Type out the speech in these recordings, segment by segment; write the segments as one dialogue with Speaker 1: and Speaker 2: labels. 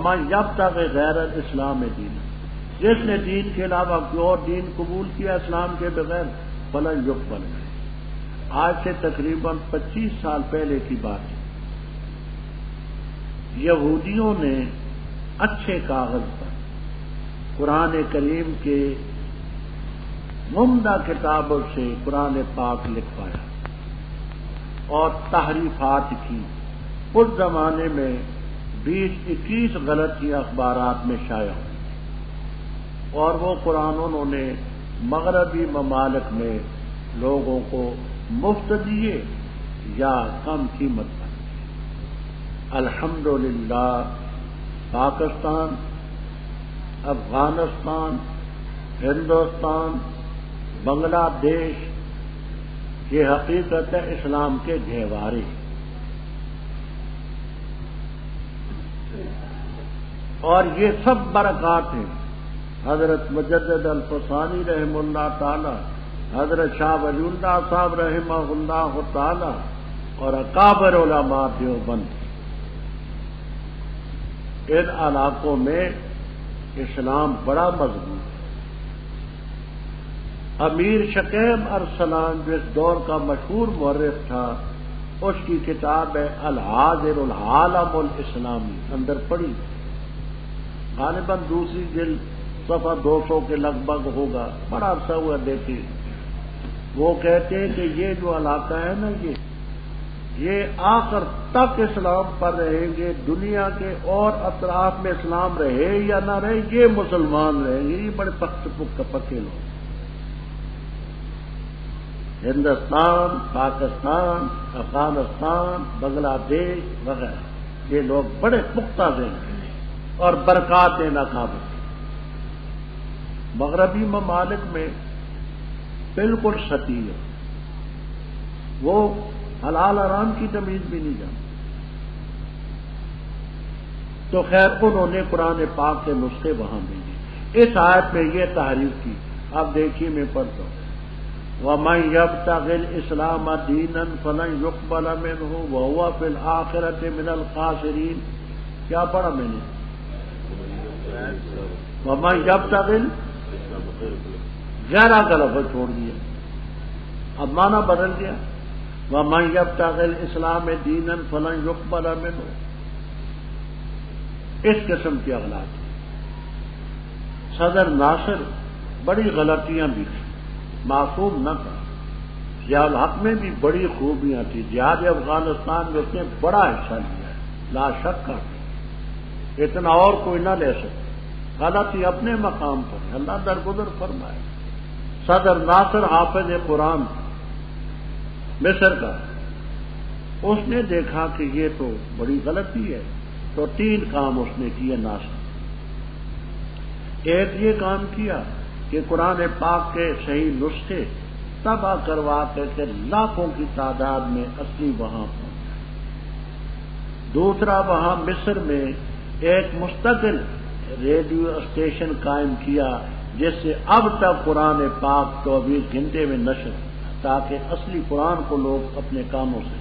Speaker 1: وَمَن يَبْتَغِ غَيْرَ الْإِسْلَامِ دِينًا، جس نے دین کے علاوہ کوئی اور دین قبول کیا اسلام کے بغیر فلن یقبل منہ۔ آج سے تقریباً 25 سال پہلے کی بات ہے، یہودیوں نے اچھے کاغذ پر قرآن کریم کے عمدہ کتابوں سے قرآن پاک لکھوایا اور تحریفات کی۔ اس زمانے میں 20-21 غلطی اخبارات میں شائع ہوئی اور وہ قرآن انہوں نے مغربی ممالک میں لوگوں کو مفت دیے یا کم قیمت پر۔ الحمدللہ پاکستان، افغانستان، ہندوستان، بنگلہ دیش یہ حقیقت ہے اسلام کے گہوارے، اور یہ سب برکات ہیں حضرت مجدد الفسانی رحمہ اللہ تعالی، حضرت شاہ ولی اللہ صاحب رحمہ اللہ تعالی اور اکابر علماء دیوبند۔ ان علاقوں میں اسلام بڑا مضبوط ہے۔ امیر شکیب ارسلان جو اس دور کا مشہور مورخ تھا، اس کی کتاب ہے الحاضر العالم الاسلامی، اندر پڑھی غالباً دوسری جلد صفحہ 200 کے لگ بھگ ہوگا، بڑا عرصہ ہوا دیکھے۔ وہ کہتے ہیں کہ یہ جو علاقہ ہے نا، یہ آخر تک اسلام پر رہیں گے، دنیا کے اور اطراف میں اسلام رہے یا نہ رہے، یہ مسلمان رہیں گے۔ یہ بڑے پکے لوگ، ہندوستان، پاکستان، افغانستان، بنگلہ دیش وغیرہ، یہ لوگ بڑے پختہ ذہن اور برکات دینا قابل۔ مغربی ممالک میں بالکل سطحی ہے، وہ حلال حرام کی تمیز بھی نہیں جانتے۔ تو خیر انہوں نے قرآن پاک کے نسخے وہاں بھیجے۔ اس آیت میں یہ تحریف کی، اب دیکھیے میں پڑھتا ہوں، وَمَن يَبْتَغِ الْإِسْلَامَ دِينًا فَلَن يُقْبَلَ مِنْهُ وَهُوَ فِي الْآخِرَةِ مِنَ الْخَاسِرِينَ۔ کیا پڑھا میں نے؟ وَمَن يَبْتَغِ، گہرا کا لفظ چھوڑ دیا، اب معنی بدل گیا۔ وَمَن يَبْتَغِ الْإِسْلَامَ دِينًا فَلَن يُقْبَلَ مِنْهُ، اس قسم کی اغلاط۔ صدر ناصر بڑی غلطیاں بھی تھیں، معصوم نہ تھا۔ ضیاء الحق میں بھی بڑی خوبیاں تھیں، جہاد افغانستان میں اس نے بڑا حصہ لیا ہے، لا شک کا، اتنا اور کوئی نہ لے سکے۔ غلطی اپنے مقام پر ہے، اللہ درگزر فرمائے۔ صدر ناصر حافظ قرآن مصر کا، اس نے دیکھا کہ یہ تو بڑی غلطی ہے، تو 3 کام اس نے کیے ناصر۔ ایک یہ کام کیا کہ قرآن پاک کے صحیح نسخے تباہ کروا کے لاکھوں کی تعداد میں اصلی وہاں پہنچا۔ دوسرا، وہاں مصر میں ایک مستقل ریڈیو اسٹیشن قائم کیا جس سے اب تک قرآن پاک 24 گھنٹے میں نشر، تاکہ اصلی قرآن کو لوگ اپنے کانوں سے۔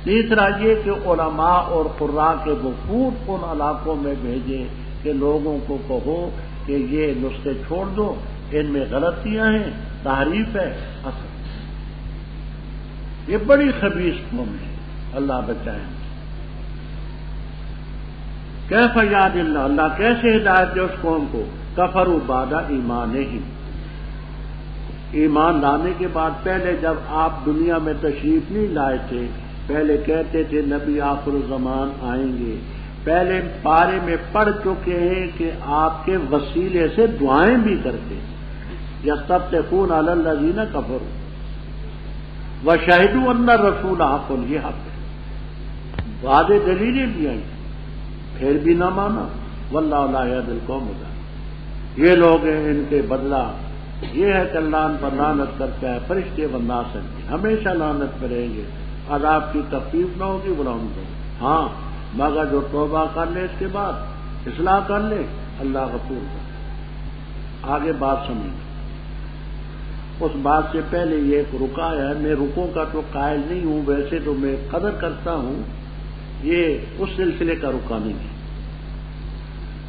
Speaker 1: تیسرا یہ کہ علماء اور قراء کے وفود ان علاقوں میں بھیجے کہ لوگوں کو کہو کہ یہ نسخے چھوڑ دو، ان میں غلطیاں ہیں، تحریف ہے، اصل۔ یہ بڑی خبیث قوم ہے، اللہ بچائے۔ کیف یاد اللہ کیسے ہدایت دے اس قوم کو، کفروا بعد ایمانہم، ایمان لانے کے بعد۔ پہلے جب آپ دنیا میں تشریف نہیں لائے تھے، پہلے کہتے تھے نبی آخر الزمان آئیں گے، پہلے پارے میں پڑھ چکے ہیں کہ آپ کے وسیلے سے دعائیں بھی کرتے ہیں، یستفتحون علی الذین کفروا وشہدوا ان الرسول حق، یہ حق ہے، واضح دلیلیں بھی آئی، پھر بھی نہ مانا۔ واللہ لا یہدی القوم الظالمین، یہ لوگ ہیں، ان کے بدلہ یہ ہے کہ اللہ ان پر لعنت کرتا ہے، فرشتے والناس اجمعین، ہمیشہ لعنت پہ رہیں گے، عذاب کی تخفیف نہ ہوگی، بلا ان کو۔ ہاں مگر جو توبہ کر لے اس کے بعد اصلاح کر لے، اللہ غفور کر۔ آگے بات سمجھیں، اس بات سے پہلے یہ ایک رکا ہے، میں رکوں کا تو قائل نہیں ہوں، ویسے تو میں قدر کرتا ہوں، یہ اس سلسلے کا رکا نہیں ہے۔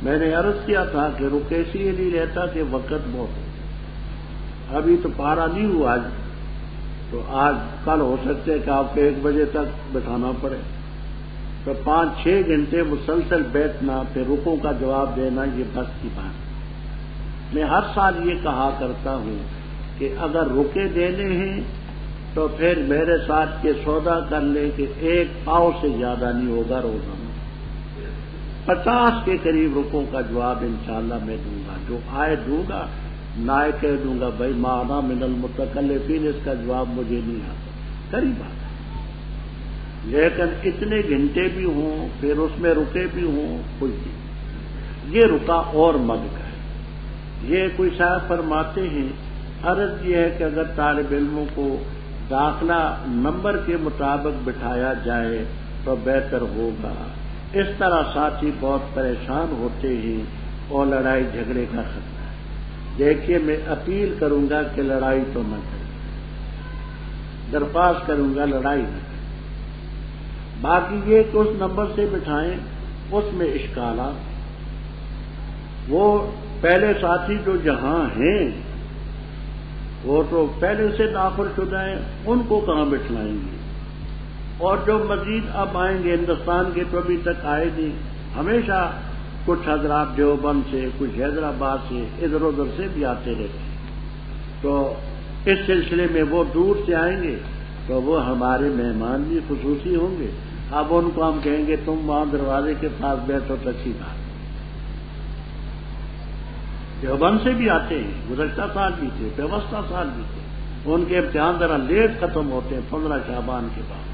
Speaker 1: میں نے عرض کیا تھا کہ رکے اسی لیے رہتا کہ وقت بہت ہے، ابھی تو پارا نہیں ہوا آج، تو آج کل ہو سکتے کہ آپ کو 1 بجے تک بٹھانا پڑے، تو 5-6 گھنٹے مسلسل بیٹھنا پھر رکوں کا جواب دینا یہ بس کی بات ہے۔ میں ہر سال یہ کہا کرتا ہوں کہ اگر رکے دینے ہیں تو پھر میرے ساتھ یہ سودا کر لیں کہ 1 پاؤ سے زیادہ نہیں ہوگا روزانہ، 50 کے قریب رکوں کا جواب انشاءاللہ میں دوں گا، جو آئے دوں گا، نہ کہہ دوں گا بھائی مانا من المتکلفین، اس کا جواب مجھے نہیں آتا، قریب بات ہے۔ لیکن اتنے گھنٹے بھی ہوں پھر اس میں رکے بھی ہوں، کوئی چیز یہ رکا اور مد کا ہے۔ یہ کوئی صاحب فرماتے ہیں عرض یہ ہے کہ اگر طالب علموں کو داخلہ نمبر کے مطابق بٹھایا جائے تو بہتر ہوگا، اس طرح ساتھی بہت پریشان ہوتے ہیں اور لڑائی جھگڑے کا خطرہ ہے۔ دیکھیے میں اپیل کروں گا کہ لڑائی تو نہ کریں، درخواست کروں گا لڑائی نہ کریں۔ باقی یہ کہ اس نمبر سے بٹھائیں، اس میں اشکالات، وہ پہلے ساتھی جو جہاں ہیں وہ تو پہلے سے داخل شدہ ہیں، ان کو کہاں بٹھلائیں گے، اور جو مزید اب آئیں گے ہندوستان کے تو ابھی تک آئے نہیں، ہمیشہ کچھ حضرات دیوبند سے، کچھ حیدرآباد سے، ادھر ادھر سے بھی آتے رہتے ہیں، تو اس سلسلے میں وہ دور سے آئیں گے تو وہ ہمارے مہمان بھی خصوصی ہوں گے۔ اب ان کو ہم کہیں گے تم وہاں دروازے کے پاس بیٹھو تو اچھی بات۔ دیوبند سے بھی آتے ہیں، گزشتہ سال بھی تھے، پیوستہ سال بھی تھے، ان کے امتحان ذرا لیٹ ختم ہوتے ہیں 15 شعبان کے بعد،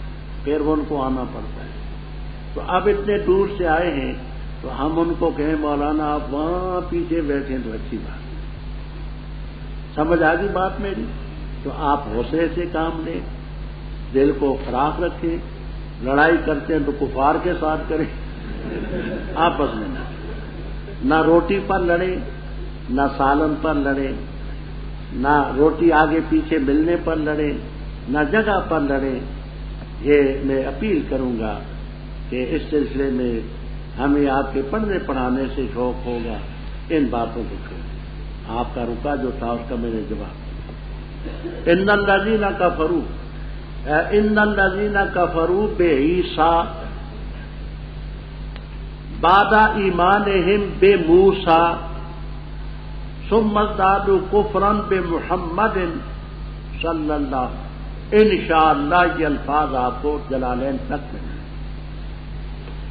Speaker 1: پھر ان کو آنا پڑتا ہے۔ تو اب اتنے دور سے آئے ہیں تو ہم ان کو کہیں مولانا آپ وہاں پیچھے بیٹھیں تو اچھی بات۔ سمجھ آ گئی بات میری؟ تو آپ حوصلے سے کام لیں، دل کو فراخ رکھیں، لڑائی کرتے ہیں تو کفار کے ساتھ کریں، آپس میں نہ روٹی پر لڑیں، نہ سالن پر لڑیں، نہ روٹی آگے پیچھے ملنے پر لڑیں، نہ جگہ پر لڑیں۔ یہ میں اپیل کروں گا کہ اس سلسلے میں ہمیں آپ کے پڑھنے پڑھانے سے شوق ہوگا، ان باتوں کو کریں۔ آپ کا رکا جو تھا اس کا میں نے جواب، ان الذین کفروا، ان الذین کفروا بعیسیٰ بعد ایمانہم بموسیٰ ثم ازدادوا کفرا بمحمد صلی اللہ، انشاءاللہ یہ الفاظ آپ کو جلالین تک میں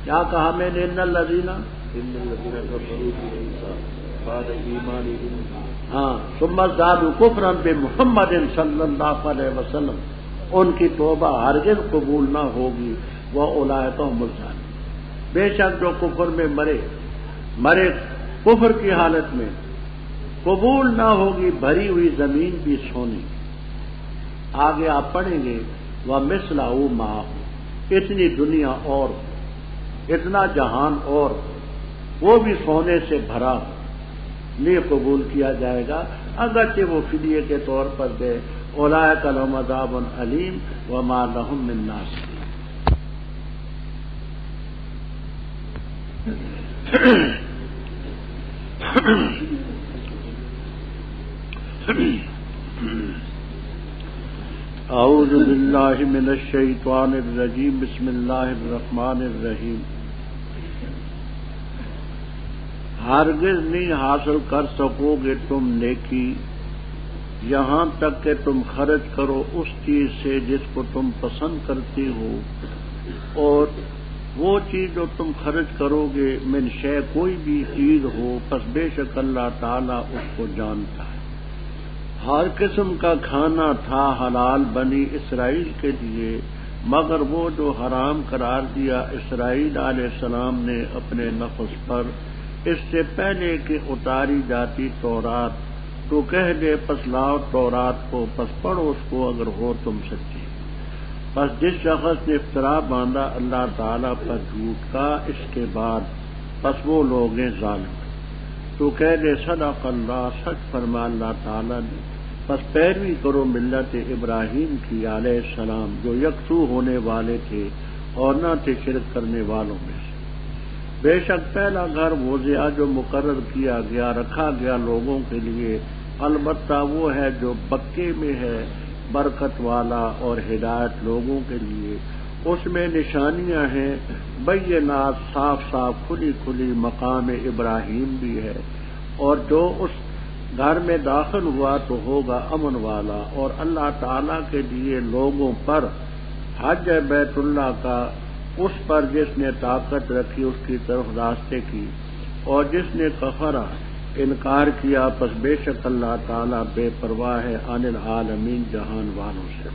Speaker 1: کیا کہا میں نے، ان الذین کفروا بعیسیٰ بعد ایمانہم، ہاں، ثم ازدادوا کفرا بمحمد صلی اللہ علیہ وسلم، ان کی توبہ ہرگز قبول نہ ہوگی، وہ اولئک هم الظالمون، بے شک جو کفر میں مرے کفر کی حالت میں، قبول نہ ہوگی بھری ہوئی زمین بھی سونی۔ آگے آپ پڑھیں گے وَمِثْلَهُ مَعَهُ، اتنی دنیا اور اتنا جہان اور وہ بھی سونے سے بھرا نہیں قبول کیا جائے گا، اگرچہ وہ فدیے کے طور پر دے۔ اولئک لہم عذاب علیم وما لہم من ناصرین۔ اعوذ باللہ من الشیطان الرجیم، بسم اللہ الرحمن الرحیم۔ ہرگز نہیں حاصل کر سکو گے تم نیکی یہاں تک کہ تم خرچ کرو اس چیز سے جس کو تم پسند کرتے ہو، اور وہ چیز جو تم خرچ کرو گے من شے کوئی بھی چیز ہو، پس بے شک اللہ تعالیٰ اس کو جانتا ہے۔ ہر قسم کا کھانا تھا حلال بنی اسرائیل کے لیے، مگر وہ جو حرام قرار دیا اسرائیل علیہ السلام نے اپنے نفس پر اس سے پہلے کہ اتاری جاتی تورات، تو کہہ دے پس لاؤ تورات کو، پس پڑھو اس کو اگر ہو تم سچے۔ پس جس شخص نے افطرا باندھا اللہ تعالیٰ پر جھوٹ کا اس کے بعد، پس وہ لوگ ہیں ظالم، تو کہہ دے صدق اللہ، سچ فرما اللہ تعالیٰ نے۔ پس پیروی کرو ملت ابراہیم کی علیہ السلام، جو یکسو ہونے والے تھے اور نہ تھے شرک کرنے والوں میں سے۔ بے شک پہلا گھر وضع جو مقرر کیا گیا رکھا گیا لوگوں کے لیے، البتہ وہ ہے جو بکے میں ہے، برکت والا اور ہدایت لوگوں کے لیے، اس میں نشانیاں ہیں بینات، صاف صاف کھلی کھلی، مقام ابراہیم بھی ہے، اور جو اس گھر میں داخل ہوا تو ہوگا امن والا، اور اللہ تعالی کے لیے لوگوں پر حج بیت اللہ کا اس پر جس نے طاقت رکھی اس کی طرف راستے کی، اور جس نے کفر انکار کیا پس بے شک اللہ تعالی بے پرواہ ہے عن العالمین، جہان والوں سے۔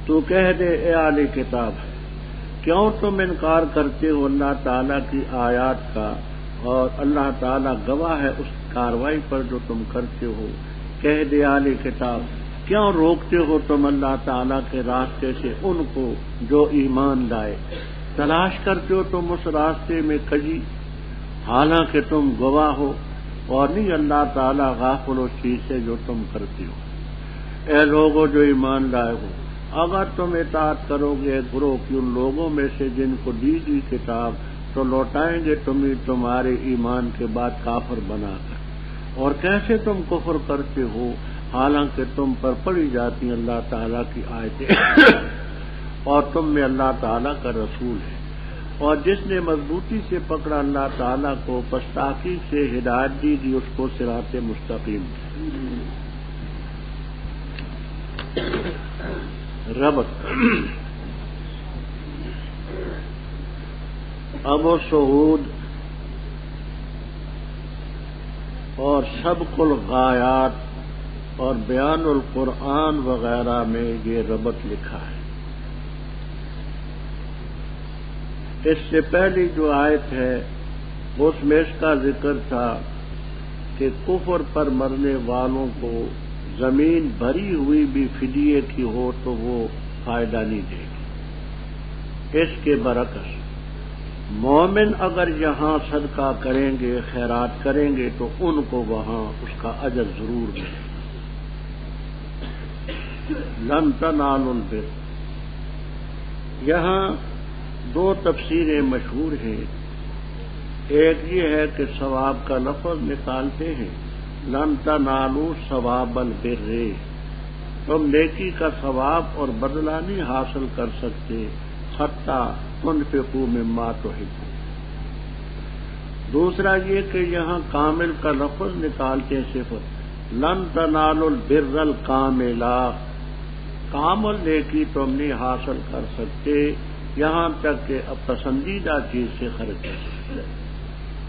Speaker 1: تو کہہ دے اے اہل کتاب، کیوں تم انکار کرتے ہو اللہ تعالی کی آیات کا، اور اللہ تعالی گواہ ہے اس کاروائی پر جو تم کرتے ہو۔ کہہ دے اہل کتاب، کیوں روکتے ہو تم اللہ تعالی کے راستے سے ان کو جو ایمان لائے؟ تلاش کرتے ہو تم اس راستے میں کجی، حالانکہ تم گواہ ہو، اور نہیں اللہ تعالی غافل اس چیز سے جو تم کرتے ہو۔ اے لوگوں جو ایمان لائے ہو، اگر تم اطاعت کرو گے گروہ کی ان لوگوں میں سے جن کو دی گئی کتاب، تو لوٹائیں گے تمہیں تمہارے ایمان کے بعد کافر بنا کر۔ اور کیسے تم کفر کرتے ہو حالانکہ تم پر پڑھی جاتی ہیں اللہ تعالیٰ کی آیتیں اور تم میں اللہ تعالیٰ کا رسول ہے۔ اور جس نے مضبوطی سے پکڑا اللہ تعالیٰ کو، پس تحقیق سے ہدایت دی گئی اس کو صراط مستقیم۔ ربط ابو سعود اور سبق الغایات اور بیان القرآن وغیرہ میں یہ ربط لکھا ہے۔ اس سے پہلی جو آیت ہے اس میں اس کا ذکر تھا کہ کفر پر مرنے والوں کو زمین بھری ہوئی بھی فدیے کی ہو تو وہ فائدہ نہیں دے گی۔ اس کے برعکس مومن اگر یہاں صدقہ کریں گے، خیرات کریں گے، تو ان کو وہاں اس کا اجر ضرور ملے۔ لن تنالوا البر، یہاں دو تفسیریں مشہور ہیں۔ ایک یہ ہے کہ ثواب کا لفظ نکالتے ہیں، لن تنالوا ثواب البر، تم نیکی کا ثواب اور بدلہ نہیں حاصل کر سکتے حتی تنفقوا مما تحبون۔ دوسرا یہ کہ یہاں کامل کا لفظ نکالتے ہیں صفت، لن تنالوا البر الکاملا، کامل نیکی تم نہیں حاصل کر سکتے یہاں تک کہ اب پسندیدہ چیز سے خرچ کر سکتے،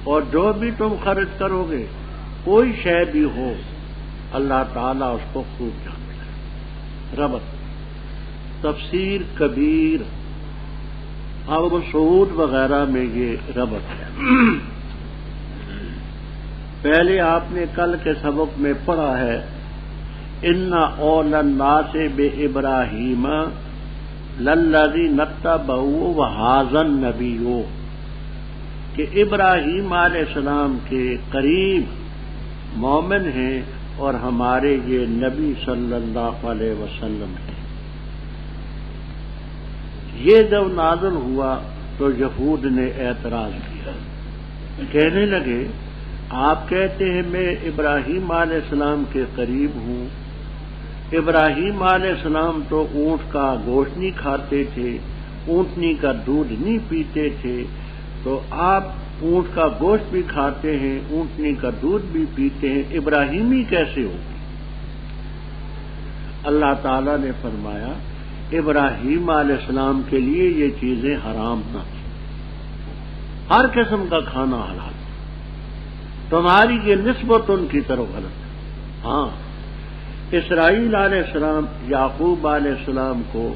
Speaker 1: اور جو بھی تم خرچ کرو گے کوئی شے بھی ہو اللہ تعالیٰ اس کو خوب جانتا ہے۔ ربط تفسیر کبیر ابو سعود وغیرہ میں یہ ربط ہے۔ پہلے آپ نے کل کے سبق میں پڑھا ہے ان اول الناس بابراہیم للذین اتبعوا وھذا النبی، کہ ابراہیم علیہ السلام کے قریب مومن ہیں اور ہمارے یہ نبی صلی اللہ علیہ وسلم ہیں۔ یہ جب نازل ہوا تو یہود نے اعتراض کیا، کہنے لگے آپ کہتے ہیں میں ابراہیم علیہ السلام کے قریب ہوں، ابراہیم علیہ السلام تو اونٹ کا گوشت نہیں کھاتے تھے، اونٹنی کا دودھ نہیں پیتے تھے، تو آپ اونٹ کا گوشت بھی کھاتے ہیں، اونٹنی کا دودھ بھی پیتے ہیں، ابراہیمی کیسے ہوگی؟ اللہ تعالیٰ نے فرمایا ابراہیم علیہ السلام کے لیے یہ چیزیں حرام نہ تھیں، ہر قسم کا کھانا حلال، تمہاری یہ نسبت ان کی طرف غلط ہے۔ ہاں، اسرائیل علیہ السلام یعقوب علیہ السلام کو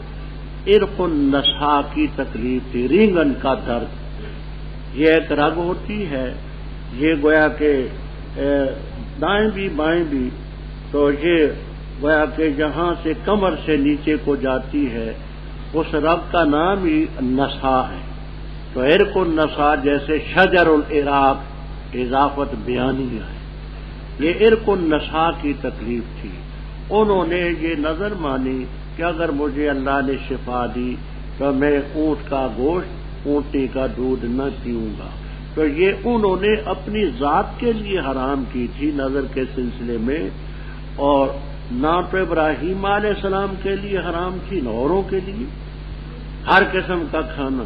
Speaker 1: عرق النسا کی تکلیف تھی، رینگن کا درد، یہ ایک رگ ہوتی ہے، یہ گویا کہ دائیں بھی بائیں بھی، تو یہ گویا کہ جہاں سے کمر سے نیچے کو جاتی ہے اس رگ کا نام ہی نسا ہے۔ تو عرق النسا جیسے شجر العراق اضافت بیانیہ ہے، یہ عرق النسا کی تکلیف تھی۔ انہوں نے یہ نظر مانی کہ اگر مجھے اللہ نے شفا دی تو میں اونٹ کا گوشت اونٹنے کا دودھ نہ پیوں گا. تو یہ انہوں نے اپنی ذات کے لیے حرام کی تھی نظر کے سلسلے میں، اور نہ تو ابراہیم علیہ السلام کے لیے حرام تھی نہ اوروں کے لیے. ہر قسم کا کھانا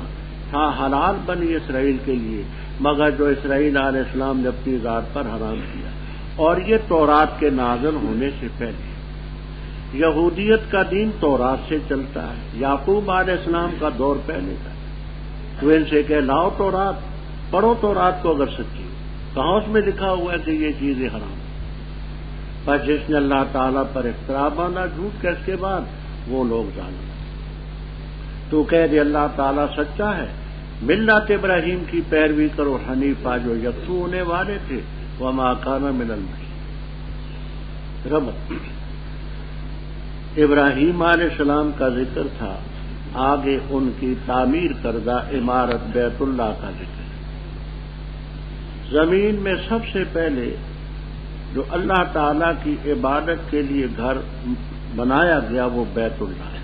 Speaker 1: تھا حلال بنی اسرائیل کے لیے، مگر جو اسرائیل علیہ السلام نے اپنی ذات پر حرام کیا. اور یہ تورات کے نازل ہونے سے پہلے. یہودیت کا دین تورات سے چلتا ہے، یعقوب علیہ السلام کا دور پہلے تھا. تو ان سے کہ لاؤ تورات، پڑھو تورات کو اگر سچی ہو، کہاں اس میں لکھا ہوا ہے کہ یہ چیزیں حرام. پر جس نے اللہ تعالیٰ پر افترا باندھا جھوٹ کے، اس کے بعد وہ لوگ ظالم. تو کہہ دے اللہ تعالیٰ سچا ہے، ملت ابراہیم کی پیروی کرو حنیفہ جو یکسو ہونے والے تھے، وما کان من المشرکین. رب ابراہیم علیہ السلام کا ذکر تھا، آگے ان کی تعمیر کردہ عمارت بیت اللہ کا ذکر. زمین میں سب سے پہلے جو اللہ تعالیٰ کی عبادت کے لیے گھر بنایا گیا وہ بیت اللہ ہے.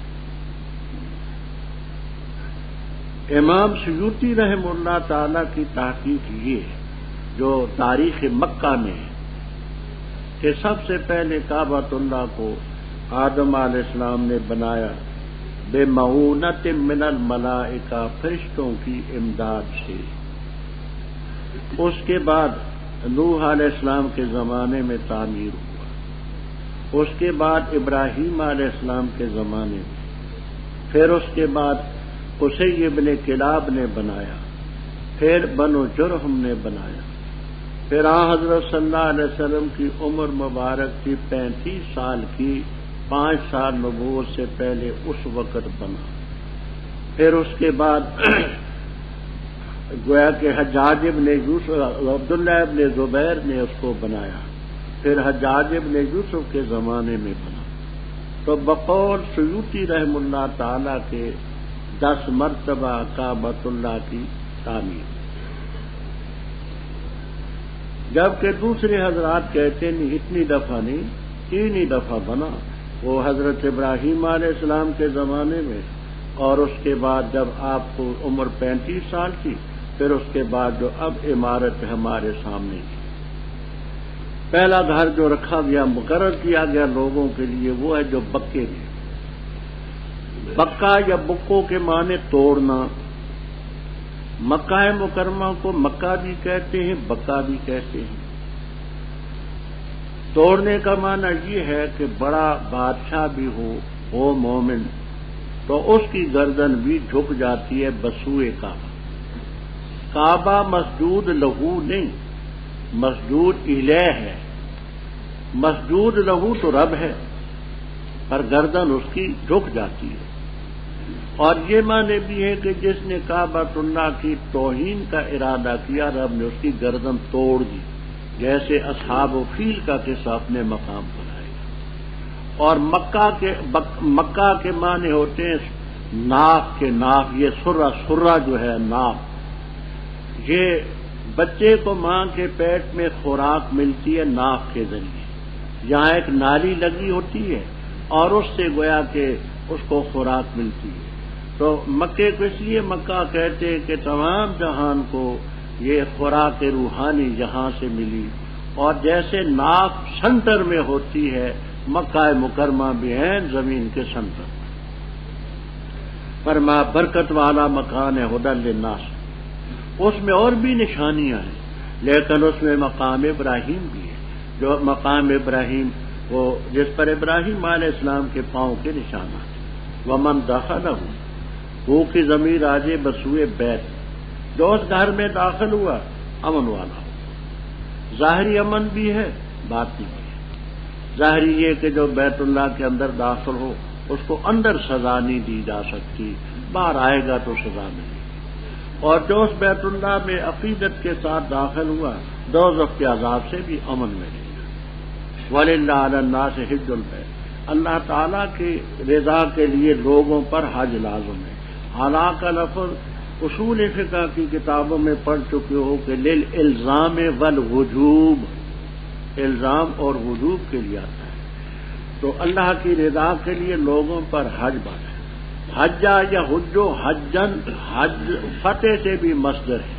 Speaker 1: امام سیوطی رحمہ اللہ تعالیٰ کی تحقیق یہ ہے جو تاریخ مکہ میں ہے کہ سب سے پہلے کعبۃ اللہ کو آدم علیہ السلام نے بنایا بے معونت من الملائکہ، فرشتوں کی امداد سے. اس کے بعد نوح علیہ السلام کے زمانے میں تعمیر ہوا، اس کے بعد ابراہیم علیہ السلام کے زمانے میں، پھر اس کے بعد قصی ابن کلاب نے بنایا، پھر بنو جرہم نے بنایا، پھر حضرت صلی اللہ علیہ وسلم کی عمر مبارک کی 35 سال کی، 5 سال نبوت سے پہلے اس وقت بنا. پھر اس کے بعد گویا کہ حجاج ابن یوسف، عبداللہ ابن زبیر نے اس کو بنایا، پھر حجاج ابن یوسف کے زمانے میں بنا. تو بقول سیوطی رحم اللہ تعالی کے 10 مرتبہ کعبۃ اللہ کی تعمیر، جبکہ دوسرے حضرات کہتے نہیں اتنی دفعہ نہیں، 3 ہی دفعہ بنا. وہ حضرت ابراہیم علیہ السلام کے زمانے میں، اور اس کے بعد جب آپ کو عمر 35 سال کی، پھر اس کے بعد جو اب عمارت ہمارے سامنے کی. پہلا گھر جو رکھا گیا، مقرر کیا گیا لوگوں کے لیے، وہ ہے جو بکے میں. بکا یا بکوں کے معنی توڑنا. مکہ مکرمہ کو مکہ بھی کہتے ہیں، بکا بھی کہتے ہیں. توڑنے کا معنی یہ ہے کہ بڑا بادشاہ بھی ہو مومن، تو اس کی گردن بھی جھک جاتی ہے بسوئے کعبہ. کعبہ مسجود لہو نہیں، مسجود الیہ ہے. مسجود لہو تو رب ہے، پر گردن اس کی جھک جاتی ہے. اور یہ معنی بھی ہے کہ جس نے کعبۃ اللہ کی توہین کا ارادہ کیا، رب نے اس کی گردن توڑ دی، جیسے اصحاب فیل کا قصہ اپنے مقام پر آئے گا. اور مکہ کے معنی ہوتے ہیں ناف کے. ناف یہ سرہ جو ہے ناف، یہ بچے کو ماں کے پیٹ میں خوراک ملتی ہے ناف کے ذریعے. یہاں ایک نالی لگی ہوتی ہے اور اس سے گویا کہ اس کو خوراک ملتی ہے. تو مکے کو اس لیے مکہ کہتے ہیں کہ تمام جہان کو یہ خوراک روحانی یہاں سے ملی. اور جیسے ناف سنٹر میں ہوتی ہے، مکہ مکرمہ بھی ہے زمین کے سنٹر. فرما برکت والا مکان ہے، ہدی للناس. اس میں اور بھی نشانیاں ہیں، لیکن اس میں مقام ابراہیم بھی ہے. جو مقام ابراہیم وہ جس پر ابراہیم علیہ السلام کے پاؤں کے نشانات ہیں. ومن دخلہ، وہ کی ضمیر آجے بسوئے بیت، جو اس گھر میں داخل ہوا امن والا ہو. ظاہری امن بھی ہے، باطنی بھی ہے. ظاہری یہ کہ جو بیت اللہ کے اندر داخل ہو اس کو اندر سزا نہیں دی جا سکتی، باہر آئے گا تو سزا ملے گی. اور جو اس بیت اللہ میں عقیدت کے ساتھ داخل ہوا، دوزخ کے عذاب سے بھی امن ملے گا. وَلِلَّهِ عَلَى النَّاسِ حِجُّ الْبَيْتِ، اللہ تعالیٰ کی رضا کے لیے لوگوں پر حج لازم ہے. حالانکہ لفظ اصول فقہ کی کتابوں میں پڑھ چکے ہو کہ للالزام والوجوب، الزام اور وجوب کے لیے آتا ہے. تو اللہ کی رضا کے لیے لوگوں پر حج بنا ہے. حجا یا حجو حجن، حج فتح سے بھی مصدر ہے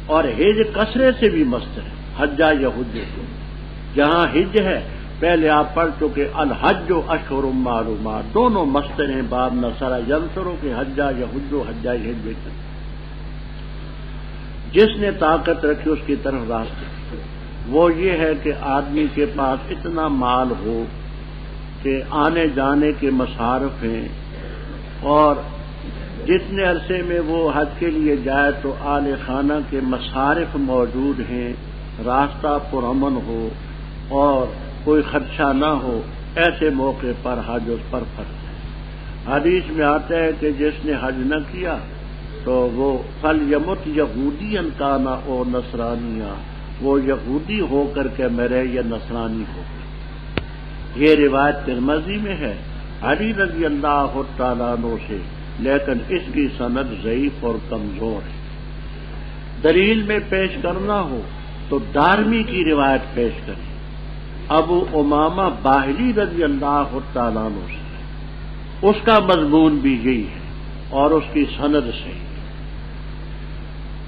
Speaker 1: اور ہج کسرے سے بھی مصدر ہے، حجا یا حجو۔ جہاں ہج ہے پہلے آپ پڑھ چکے الحج اشہر معلومات، دونوں مصدر ہیں باب نصر ینصرو کے حجا یا حجو حجا حج۔ جس نے طاقت رکھی اس کی طرف راستے، وہ یہ ہے کہ آدمی کے پاس اتنا مال ہو کہ آنے جانے کے مصارف ہیں، اور جتنے عرصے میں وہ حج کے لیے جائے تو آل خانہ کے مصارف موجود ہیں، راستہ پرامن ہو اور کوئی خدشہ نہ ہو، ایسے موقع پر حج اس پر فرض ہے۔ حدیث میں آتا ہے کہ جس نے حج نہ کیا تو وہ فلیمت یہودی کانا او نصرانیہ، وہ یہودی ہو کر کے مرے یا نصرانی ہو کر۔ یہ روایت ترمذی میں ہے علی رضی اللہ تعالیٰ عنہ سے، لیکن اس کی سند ضعیف اور کمزور ہے۔ دلیل میں پیش کرنا ہو تو دارمی کی روایت پیش کریں، ابو امامہ باہلی رضی اللہ تعالیٰ عنہ سے، اس کا مضمون بھی یہی ہے اور اس کی سند سے۔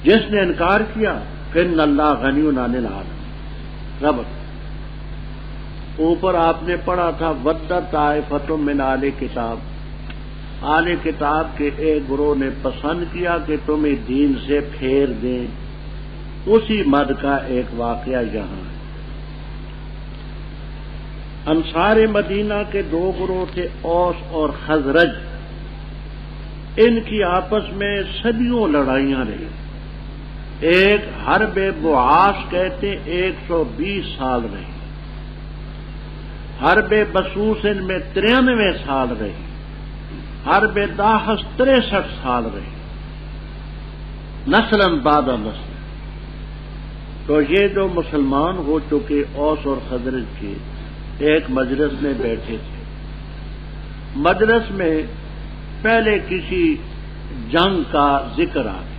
Speaker 1: جس نے انکار کیا فإن اللہ غنی عن العالمین، رب اوپر آپ نے پڑھا تھا ودت طائفۃ من اہل کتاب، اہل کتاب کے ایک گروہ نے پسند کیا کہ تمہیں دین سے پھیر دیں، اسی مد کا ایک واقعہ یہاں ہے۔ انصار مدینہ کے دو گروہ تھے، اوس اور خزرج، ان کی آپس میں صدیوں لڑائیاں رہی۔ ایک حرب بعاث کہتے 120 سال رہی، حرب بسوس ان میں 93 سال رہی، حرب داحس 63 سال رہی، نسلاً بعد نسل۔ تو یہ جو مسلمان ہو چکے اوس اور خزرج کے ایک مجلس میں بیٹھے تھے، مجلس میں پہلے کسی جنگ کا ذکر آ گیا،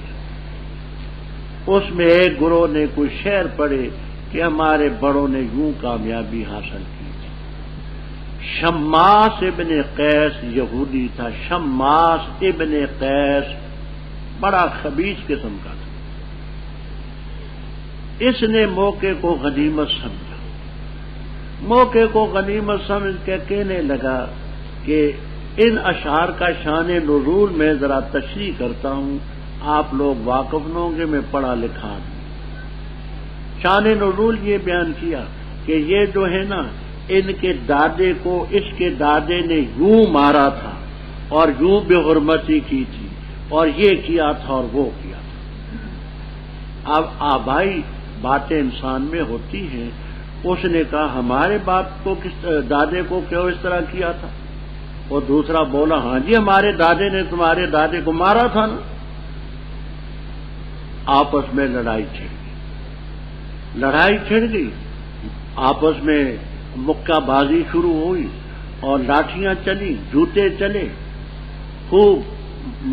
Speaker 1: اس میں ایک گروہ نے کوئی شعر پڑھے کہ ہمارے بڑوں نے یوں کامیابی حاصل کی تھی۔ شماس ابن قیس یہودی تھا، شماس ابن قیس بڑا خبیث قسم کا تھا۔ اس نے موقع کو غنیمت سمجھا، موقع کو غنیمت سمجھ کے کہنے لگا کہ ان اشعار کا شان نزول میں ذرا تشریح کرتا ہوں، آپ لوگ واقف نہ ہوں گے، میں پڑھا لکھا ہوں۔ شان نزول یہ بیان کیا کہ یہ جو ہے نا، ان کے دادے کو اس کے دادے نے یوں مارا تھا اور یوں بے حرمتی کی تھی اور یہ کیا تھا اور وہ کیا تھا۔ اب آبائی باتیں انسان میں ہوتی ہیں۔ اس نے کہا ہمارے باپ کو دادے کو کیوں اس طرح کیا تھا؟ اور دوسرا بولا ہاں جی ہمارے دادے نے تمہارے دادے کو مارا تھا نا۔ آپس میں لڑائی چھڑ گئی، لڑائی چھڑ گئی، آپس میں مکہ بازی شروع ہوئی اور لاٹھیاں چلی، جوتے چلے، خوب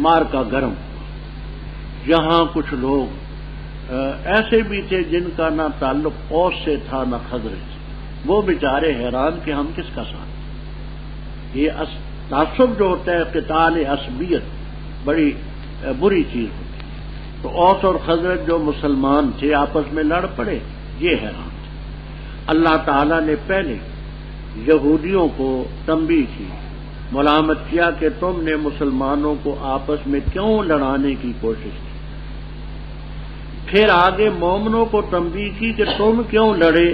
Speaker 1: مار کا گرم ہوا۔ یہاں کچھ لوگ ایسے بھی تھے جن کا نہ تعلق اوس سے تھا نہ خزرج سے، وہ بیچارے حیران کہ ہم کس کا ساتھ۔ یہ تعصب جو ہوتا ہے قتال عصبیت بڑی بری چیز ہوتی ہے۔ تو اوس اور خزرج جو مسلمان تھے آپس میں لڑ پڑے، یہ حیران تھے۔ اللہ تعالیٰ نے پہلے یہودیوں کو تنبیہ کی، ملامت کیا کہ تم نے مسلمانوں کو آپس میں کیوں لڑانے کی کوشش کی۔ پھر آگے مومنوں کو تنبیہ کی کہ تم کیوں لڑے۔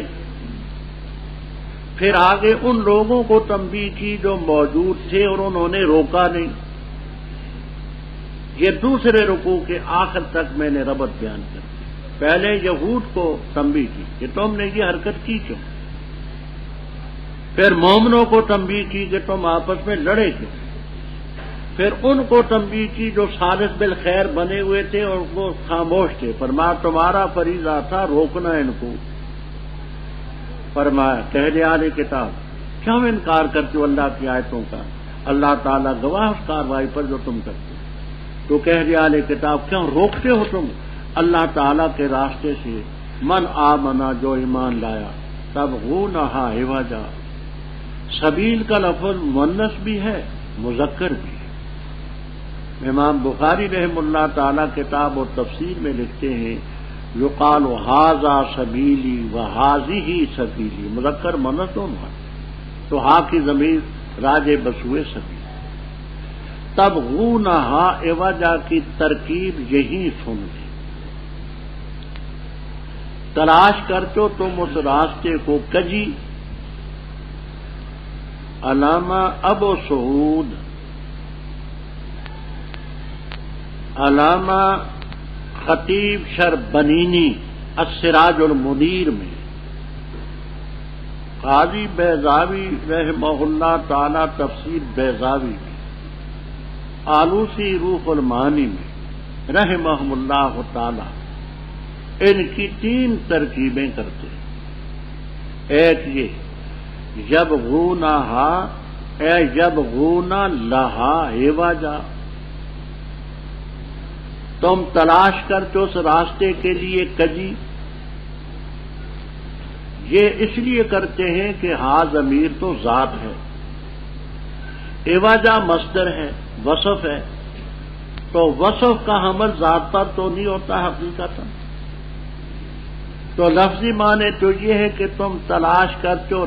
Speaker 1: پھر آگے ان لوگوں کو تنبیہ کی جو موجود تھے اور انہوں نے روکا نہیں۔ یہ دوسرے رکوع کے آخر تک میں نے ربط بیان کر دی۔ پہلے یہود کو تنبیہ کی کہ تم نے یہ حرکت کی کیوں، پھر مومنوں کو تنبیہ کی کہ تم آپس میں لڑے کیوں، پھر ان کو تنبیہ کی جو صالح بالخیر بنے ہوئے تھے اور وہ خاموش تھے۔ فرمایا تمہارا فریضہ تھا روکنا ان کو۔ فرمایا کہہ اہل کتاب کیوں انکار کرتے ہو اللہ کی آیتوں کا، اللہ تعالیٰ گواہ اس کاروائی پر جو تم کرتے ہو۔ تو کہہ اہل کتاب کیوں روکتے ہو تم اللہ تعالیٰ کے راستے سے، من آمنا جو ایمان لایا، تبغونہا عوجا۔ سبیل کا لفظ مؤنث بھی ہے مذکر بھی ہے، امام بخاری رحم اللہ تعالی کتاب و تفسیر میں لکھتے ہیں یقال ھذا سبیلی وھذہ سبیلی، مذکر مؤنث دونوں ہے، تو ہا کی ضمیر راج بسوئے سبیل۔ تبغونہا عوجا کی ترکیب یہی سن لیں، تلاش کرتے ہو تم اس راستے کو کجی۔ علامہ ابو سعود، علامہ خطیب شربنینی السراج المنیر میں، قاضی بیضاوی رحمہ اللہ تعالی تفسیر بیضاوی میں، آلوسی روح المعانی میں رحمہم اللہ تعالی، ان کی 3 ترکیبیں کرتے ہیں۔ ایک یہ یبغونہا اے یبغونا لہا عوجا، تم تلاش کرتے اس راستے کے لیے کجی۔ یہ اس لیے کرتے ہیں کہ ہا ضمیر تو ذات ہے، عوجا مصدر ہے، وصف ہے، تو وصف کا حمل ذات پر تو نہیں ہوتا حقیقتا، تو لفظی معنی تو یہ ہے کہ تم تلاش کرتے ہو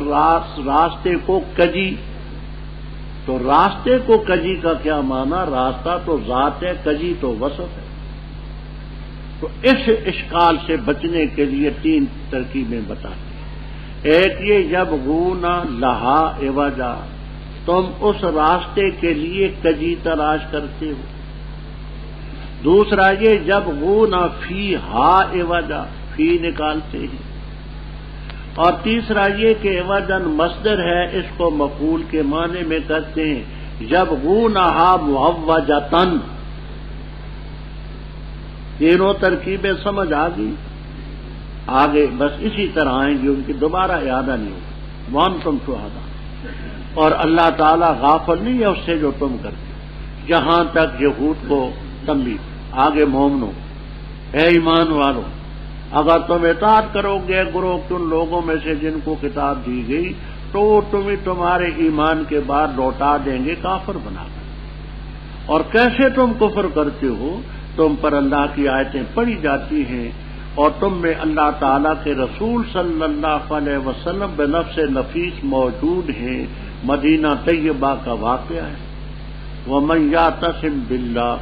Speaker 1: راستے کو کجی۔ تو راستے کو کجی کا کیا معنی؟ راستہ تو ذات ہے، کجی تو وصف ہے۔ تو اس اشکال سے بچنے کے لیے 3 ترکیبیں بتاتے ہیں۔ ایک یہ یبغونا لہا عوجا، تم اس راستے کے لیے کجی تلاش کرتے ہو۔ دوسرا یہ یبغونا فیہا عوجا، فی نکالتے ہیں۔ اور تیسرا یہ کہ عوجن مصدر ہے، اس کو مفعول کے معنی میں کرتے ہیں یبغونہا معوجتن۔ تینوں ترکیبیں سمجھ آ گئی، آگے بس اسی طرح آئیں گی، ان کی دوبارہ اعادہ نہیں ہوگا۔ وانتم شہداء، اور اللہ تعالیٰ غافل نہیں ہے اس سے جو تم کرتے ہو۔ جہاں تک یہود کو تنبیہ، آگے مومنوں، اے ایمان والو، اگر تم اطاعت کرو گے گروہ کے ان لوگوں میں سے جن کو کتاب دی گئی، تو وہ تمہیں تمہارے ایمان کے بعد لوٹا دیں گے کافر بنا کر۔ اور کیسے تم کفر کرتے ہو؟ تم پر اللہ کی آیتیں پڑھی جاتی ہیں اور تم میں اللہ تعالیٰ کے رسول صلی اللہ علیہ وسلم بنفس نفیس موجود ہیں۔ مدینہ طیبہ کا واقعہ ہے۔ وَمَن يَعْتَصِم بِاللَّهِ،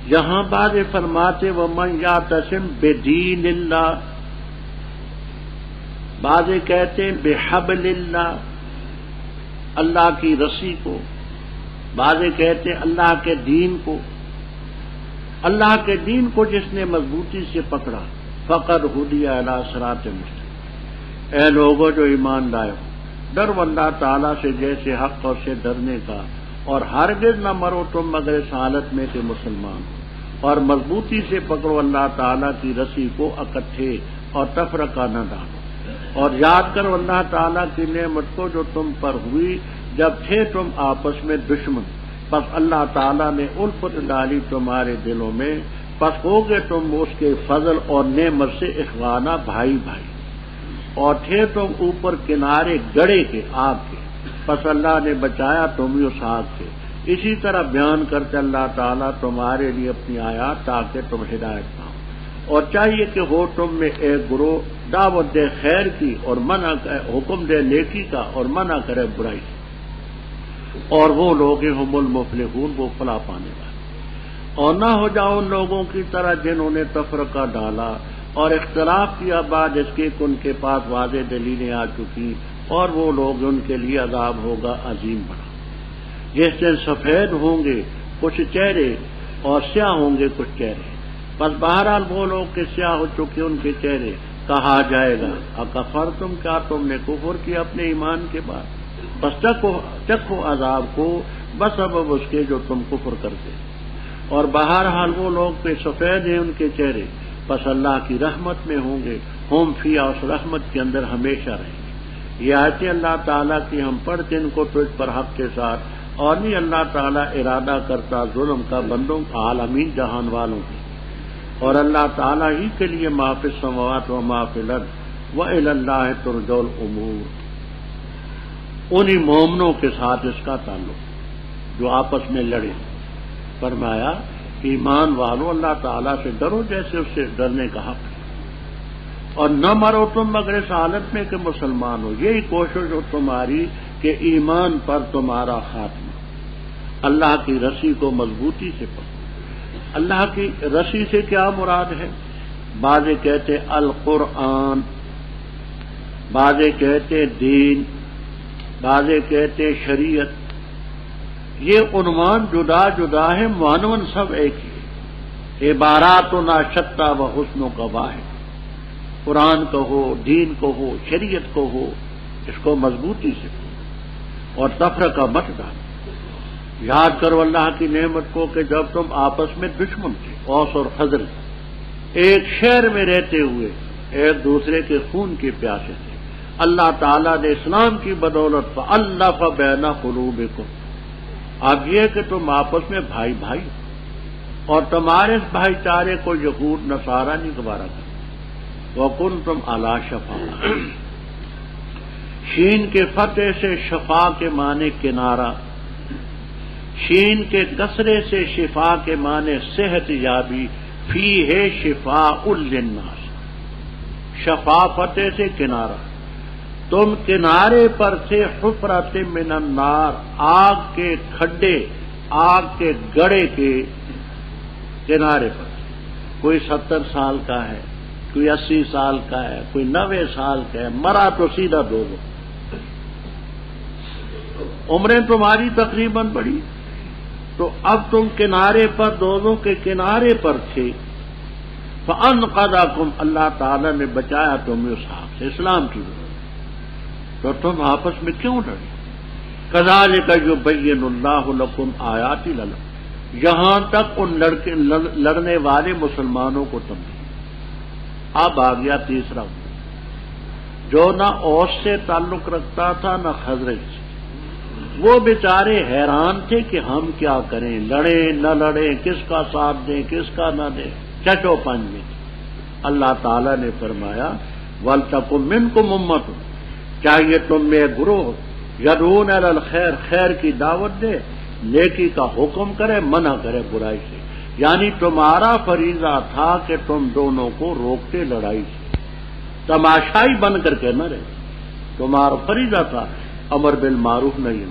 Speaker 1: یہاں بعد فرماتے وَمَن يَعْتَصِم بِدِینِ اللَّهِ، بعض کہتے ہیں بِحَبْلِ اللَّهِ، اللہ کی رسی کو، بعض کہتے ہیں اللہ کے دین کو۔ اللہ کے دین کو جس نے مضبوطی سے پکڑا، فقد ہدی الی صراط مستقیم۔ اے لوگوں جو ایمان لائے ہو، ڈرو اللہ تعالیٰ سے جیسے حق اور سے ڈرنے کا، اور ہرگز نہ مرو تم مگر اس حالت میں کہ مسلمان ہو، اور مضبوطی سے پکڑو اللہ تعالیٰ کی رسی کو اکٹھے اور تفرقہ نہ ڈالو، اور یاد کرو اللہ تعالیٰ کی نعمت کو جو تم پر ہوئی جب تھے تم آپس میں دشمن، پس اللہ تعالیٰ نے الفت ڈالی تمہارے دلوں میں، پس ہوگے تم اس کے فضل اور نعمت سے اخوانہ، بھائی بھائی، اور تھے تم اوپر کنارے گڑے کے، آگ کے، پس اللہ نے بچایا تمہیں اس آگ سے۔ اسی طرح بیان کرتے اللہ تعالیٰ تمہارے لیے اپنی آیات تاکہ تم ہدایت پاؤ۔ اور چاہیے کہ ہو تم میں ایک گروہ دعوت دے خیر کی اور منع حکم دے نیکی کا اور منع کرے برائی کی، اور وہ لوگ ہم المفلحون، وہ فلاح پانے والے۔ اور نہ ہو جاؤ ان لوگوں کی طرح جنہوں نے تفرقہ ڈالا اور اختلاف کیا بعد اس کے کہ ان کے پاس واضح دلیلیں آ چکی، اور وہ لوگ ان کے لیے عذاب ہوگا عظیم بڑا۔ جس دن سفید ہوں گے کچھ چہرے اور سیاہ ہوں گے کچھ چہرے، بس بہرحال وہ لوگ کے سیاہ ہو چکے ان کے چہرے، کہا جائے گا اکفرتم، کیا تم نے کفر کیا اپنے ایمان کے بعد؟ بس چکھو عذاب کو بسبب اس کے جو تم کفر کرتے۔ اور بہرحال وہ لوگ پہ سفید ہیں ان کے چہرے، بس اللہ کی رحمت میں ہوں گے، ہم فیہا، اس رحمت کے اندر ہمیشہ رہیں گے۔ یہ آیتیں اللہ تعالیٰ کی ہم پڑھتے ان کو تجھ پر حق کے ساتھ، اور نہیں اللہ تعالیٰ ارادہ کرتا ظلم کا بندوں کا، عالمین جہان والوں کی، اور اللہ تعالیٰ ہی کے لیے ما فی السماوات و ما فی الارض وإلی اللہ ترجع الامور۔ انہی مومنوں کے ساتھ اس کا تعلق جو آپس میں لڑے، فرمایا ایمان والو اللہ تعالیٰ سے ڈرو جیسے اس سے ڈرنے کا حق ہے، اور نہ مرو تم مگر اس حالت میں کہ مسلمان ہو. یہی کوشش ہو تمہاری کہ ایمان پر تمہارا خاتمہ. اللہ کی رسی کو مضبوطی سے پکڑو. اللہ کی رسی سے کیا مراد ہے؟ بعضے کہتے القرآن، بعضے کہتے دین، بعضے کہتے شریعت. یہ عنوان جدا جدا ہے، معنون سب ایک ہی ہے. عباراتنا شتیٰ و حسن کا واحد. قرآن کو ہو، دین کو ہو، شریعت کو ہو، اس کو مضبوطی سے اور تفرقہ مت ڈالو. یاد کرو اللہ کی نعمت کو کہ جب تم آپس میں دشمن تھے، اوس اور خزرج، ایک شہر میں رہتے ہوئے ایک دوسرے کے خون کے پیاسے تھے. اللہ تعالیٰ نے اسلام کی بدولت فألف بین قلوبکم. اب یہ کہ تم آپس میں بھائی بھائی اور تمہارے اس بھائی چارے کو یہود نصارہ نہیں گوارا کرتے. وکنتم علی شفا. شین کے فتح سے شفا کے معنی کنارہ، شین کے کسرے سے شفا کے معنی صحت یابی. فی ہے شفاء للناس. شفا فتح سے کنارہ. تم کنارے پر تھے حفرت من النار، آگ کے کھڈے، آگ کے گڑے کے کنارے پر. کوئی 70 سال کا ہے، کوئی 80 سال کا ہے، کوئی 90 سال کا ہے، مرا تو سیدھا دو. عمریں تمہاری تقریباً بڑی، تو اب تم کنارے پر، دوزوں کے کنارے پر تھے. فأنقذکم، اللہ تعالیٰ نے بچایا تمہیں اس آگ سے، اسلام کی وجہ. تو تم آپس میں کیوں ڈرے؟ کذالک یبین اللہ لکم آیات لعلکم. یہاں تک ان لڑنے والے مسلمانوں کو تم. اب آ گیا تیسرا، جو نہ اوس سے تعلق رکھتا تھا نہ خزرج سے. وہ بیچارے حیران تھے کہ ہم کیا کریں، لڑیں نہ لڑیں، کس کا ساتھ دیں کس کا نہ دیں، چٹو پنج میں. اللہ تعالیٰ نے فرمایا وَلْتَكُن مِّنكُمْ أُمَّةٌ، چاہیے تم میں گروہ یدعون الی الخیر، خیر کی دعوت دے، نیکی کا حکم کرے، منع کرے برائی سے. یعنی تمہارا فریضہ تھا کہ تم دونوں کو روکتے لڑائی سے، تماشائی بن کر کے نہ رہے. تمہارا فریضہ تھا امر بالمعروف نہیں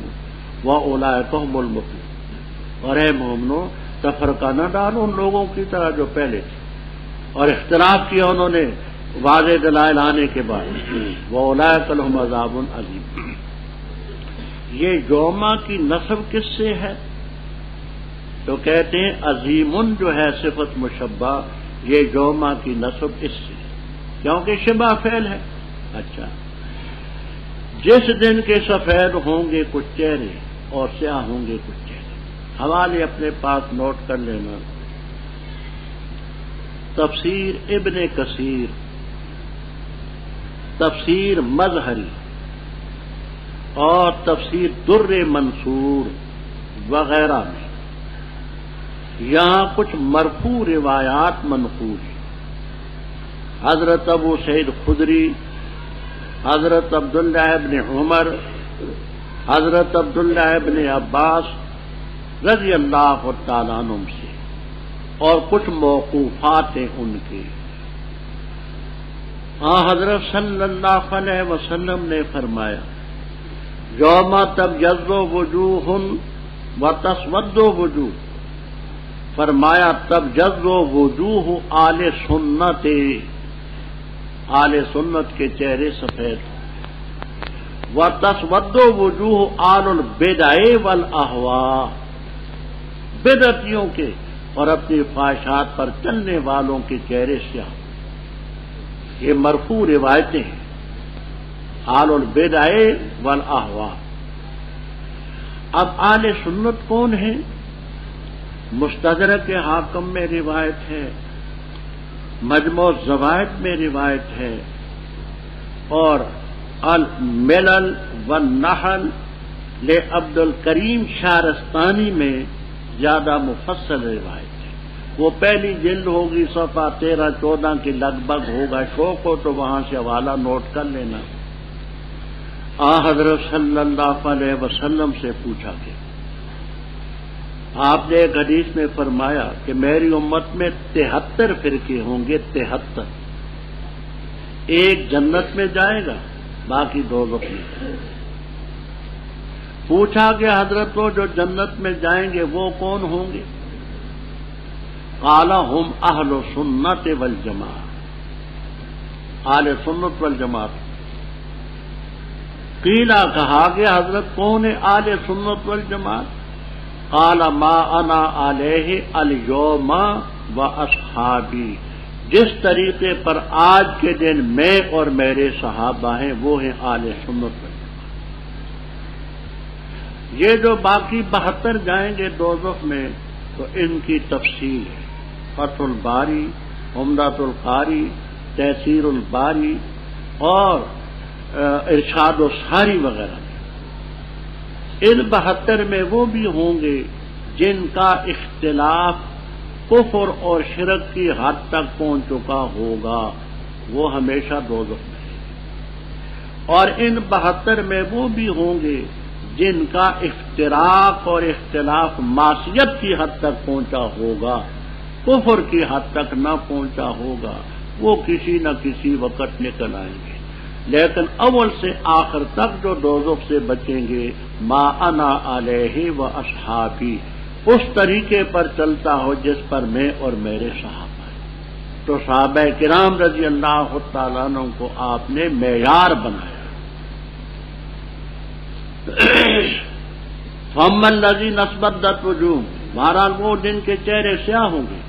Speaker 1: وَأُولَٰئِكَ هُمُ الْمُفْلِحُونَ. اور اے مومنو، تفرقہ نہ ڈالو ان لوگوں کی طرح جو پہلے تھے اور اختلاف کیا انہوں نے واضح دلائل آنے کے بعد. وَأُولَٰئِكَ لَهُمْ عَذَابٌ عَظِيمٌ. یہ یوما کی نسب کس سے ہے؟ تو کہتے ہیں عظیمن جو ہے صفت مشبہ، یہ یوما کی نسب اس سے، کیونکہ شبہ فعل ہے. اچھا، جس دن کے سفید ہوں گے کچھ چہرے اور سیاہ ہوں گے کچھ چہرے. حوالے اپنے پاس نوٹ کر لینا. تفسیر ابن کثیر، تفسیر مظہری اور تفسیر در منصور وغیرہ میں یہاں کچھ مرفوع روایات منقول ہیں. حضرت ابو سعید خدری، حضرت عبداللہ ابن عمر، حضرت عبداللہ ابن عباس رضی اللہ تعالیٰ عنہ سے، اور کچھ موقوفات ہیں ان کے. حضرت صلی اللہ علیہ وسلم نے فرمایا یوم تبیض وجوہ وتسود وجوہ. فرمایا تبیض وجوہ آل سنت، آل سنت کے چہرے سفید، وتسود وجوہ آل البدع والاہواء، بدعتیوں کے اور اپنی خواہشات پر چلنے والوں کے چہرے سیاہ. یہ مرفوع روایتیں ہیں. آل البدع والاہواء. اب آل سنت کون ہیں؟ مستدرک حاکم میں روایت ہے، مجموع الزوائد میں روایت ہے، اور الملل والنحل لعبد الکریم شارستانی میں زیادہ مفصل روایت ہے. وہ پہلی جلد ہوگی، صفحہ 13-14 کے لگ بھگ ہوگا. شوق ہو تو وہاں سے حوالہ نوٹ کر لینا. حضرت صلی اللہ علیہ وسلم سے پوچھا کہ آپ نے ایک حدیث میں فرمایا کہ میری امت میں 73 فرقے ہوں گے، 73۔ ایک جنت میں جائے گا، باقی دوزخ میں۔ پوچھا کہ حضرت وہ جو جنت میں جائیں گے وہ کون ہوں گے؟ قال ہم اہل سنت والجماعت، اہل سنت والجماعت۔ قیلا کہا گیا حضرت کون ہے اہل سنت والجماعت؟ قال ما انا علیہ الیوم و اصحابی، جس طریقے پر آج کے دن میں اور میرے صحابہ ہیں وہ ہیں اہل سنت والجماعت۔ یہ جو باقی 72 جائیں گے دوزخ میں تو ان کی تفصیل ہے، فتح الباری، عمدۃ القاری، تیسیر الباری اور ارشاد الساری وغیرہ۔ ان 72 میں وہ بھی ہوں گے جن کا اختلاف کفر اور شرک کی حد تک پہنچ چکا ہوگا، وہ ہمیشہ دوزخ میں رہیں گے۔ اور ان 72 میں وہ بھی ہوں گے جن کا افتراق اور اختلاف معصیت کی حد تک پہنچا ہوگا، کفر کی حد تک نہ پہنچا ہوگا، وہ کسی نہ کسی وقت نکل آئیں گے۔ لیکن اول سے آخر تک جو دوزخ سے بچیں گے، ما انا علیہ و اصحابی، اس طریقے پر چلتا ہو جس پر میں اور میرے صحابہ ہیں۔ تو صحابہ کرام رضی اللہ تعالیٰ عنہ کو آپ نے معیار بنایا۔ فَأَمَّا الَّذِينَ اسْوَدَّتْ وُجُوهُهُمْ، بہرحال وہ جن کے چہرے سیاہ ہوں گے،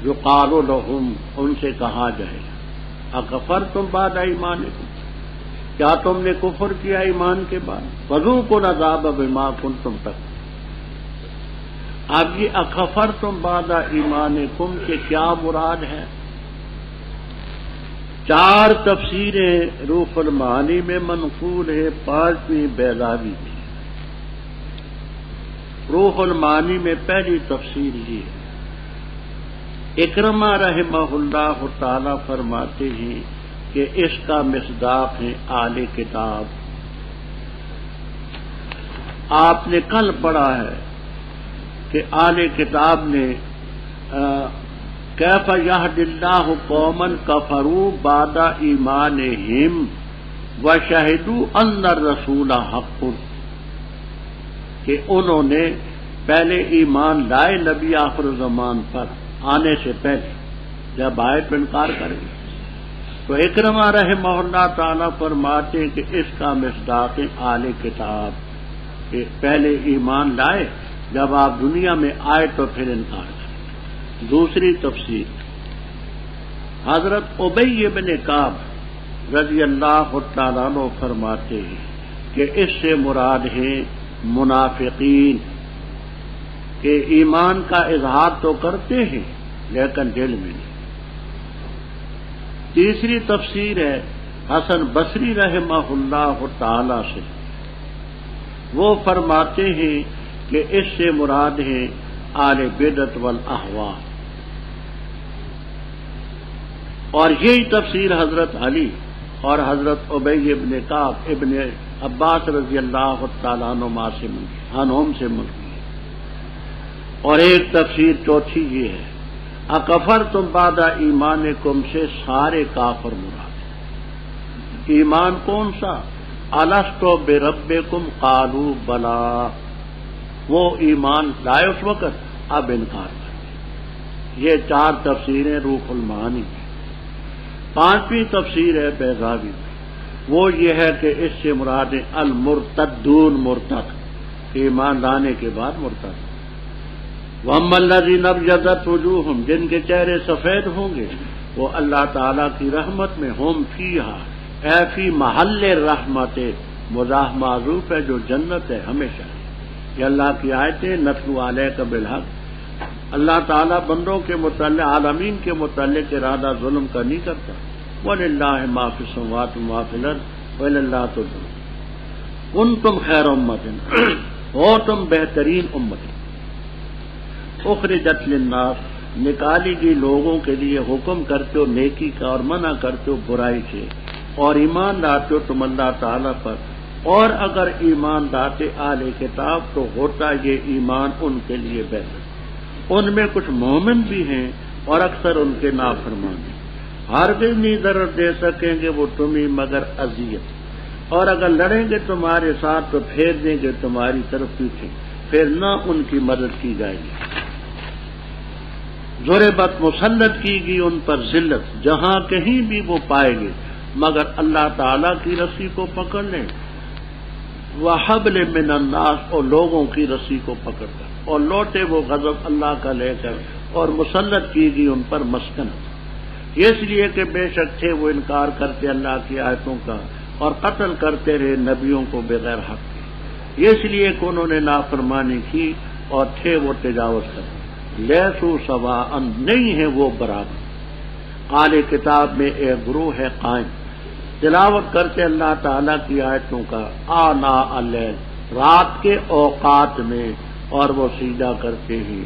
Speaker 1: یقال لهم، ان سے کہا جائے گا اکفرتم بعد ایمانکم، کیا تم نے کفر کیا ایمان کے بعد؟ فذوقوا العذاب بما کنتم تکفرون۔ اب یہ اکفرتم بعد ایمانکم کے کیا مراد ہے؟ 4 تفسیریں روح المعانی میں منقول ہے، 5ویں بیضاوی میں۔ روح المعانی میں پہلی تفسیر یہ ہے، اکرمہ رحمہ اللہ تعالی فرماتے ہیں کہ اس کا مصداق ہے اہل کتاب۔ آپ نے کل پڑھا ہے کہ اہل کتاب نے کیف یہد اللہ قوما کفروا بعد ایمانہم وشہدوا ان الرسول حق، کہ انہوں نے پہلے ایمان لائے نبی آخر زمان پر آنے سے پہلے، جب آئے تو انکار کریں گے۔ تو اکرمہ رحمہ اللہ تعالیٰ فرماتے ہیں کہ اس کا مصداق اہل کتاب، کہ پہلے ایمان لائے، جب آپ دنیا میں آئے تو پھر انکار کریں۔ دوسری تفسیر، حضرت ابی بن کعب رضی اللہ تعالیٰ عنہ فرماتے ہیں کہ اس سے مراد ہیں منافقین، کہ ایمان کا اظہار تو کرتے ہیں لیکن دل میں نہیں۔ تیسری تفسیر ہے حسن بصری رحمہ اللہ تعالی سے، وہ فرماتے ہیں کہ اس سے مراد ہیں اہل بدعت والاہواء، اور یہی تفسیر حضرت علی اور حضرت ابی ابن کعب ابن عباس رضی اللہ تعالیٰ عنہما سے منقول ہے۔ اور ایک تفسیر چوتھی یہ ہے، اکفرتم بعد ایمانکم سے سارے کافر مراد۔ ایمان کون سا؟ الست بربکم قالوا بلا، وہ ایمان لائے اس وقت، اب انکار کرتے۔ یہ 4 تفسیریں روح المعانی کی۔ 5ویں تفسیر ہے بیضاوی، وہ یہ ہے کہ اس سے مراد المرتدون، مرتد، ایمان لانے کے بعد مرتد۔ وَأَمَّا الَّذِينَ ابْيَضَّتْ وُجُوهُهُمْ، جن کے چہرے سفید ہوں گے، وہ اللہ تعالیٰ کی رحمت میں، ہم فیہا، اے فی محل رحمت، مضاف معذوف ہے جو جنت ہے ہمیشہ۔ یہ اللہ کی آیتیں نتلو علیک بالحق۔ اللہ تعالیٰ بندوں کے متعلق، عالمین کے متعلق ارادہ ظلم کا نہیں کرتا۔ وَلِلَّهِ مَا فِي السَّمَاوَاتِ وَمَا فِي الْأَرْضِ وَإِلَى اللَّهِ تُرْجَعُ كُنتُمْ خَيْرَ أُمَّةٍ، ہو تم بہترین امت، اخرجت للناس، نکالی گئی لوگوں کے لیے، حکم کرتے ہو نیکی کا اور منع کرتے ہو برائی سے، اور ایمان لاتے ہو تم اللہ تعالیٰ پر، اور اگر ایمان لاتے اہل کتاب تو ہوتا یہ ایمان ان کے لیے بہتر۔ ان میں کچھ مومن بھی ہیں اور اکثر ان کے نافرمان ہیں۔ ہرگز نہیں ضرر دے سکیں گے وہ تمہیں مگر اذیت، اور اگر لڑیں گے تمہارے ساتھ تو پھیر دیں گے تمہاری طرف پیچھے، پھر نہ ان کی مدد کی جائے گی۔ ضربت مسلط کی گئی ان پر ذلت، جہاں کہیں بھی وہ پائے گے مگر اللہ تعالیٰ کی رسی کو پکڑ لیں، وحبل من الناس، اور لوگوں کی رسی کو پکڑ کر، اور لوٹے وہ غضب اللہ کا لے کر، اور مسلط کی گئی ان پر مسکنت، اس لیے کہ بے شک تھے وہ انکار کرتے اللہ کی آیتوں کا اور قتل کرتے رہے نبیوں کو بغیر حق کے، اس لیے کہ انہوں نے نافرمانی کی اور تھے وہ تجاوز کرتے۔ لیسو سواء، نہیں ہے وہ برابر۔ اہل کتاب میں ایک گروہ ہے قائم، تلاوت کرتے اللہ تعالیٰ کی آیتوں کا آناء اللیل، رات کے اوقات میں، اور وہ سجدہ کرتے ہیں،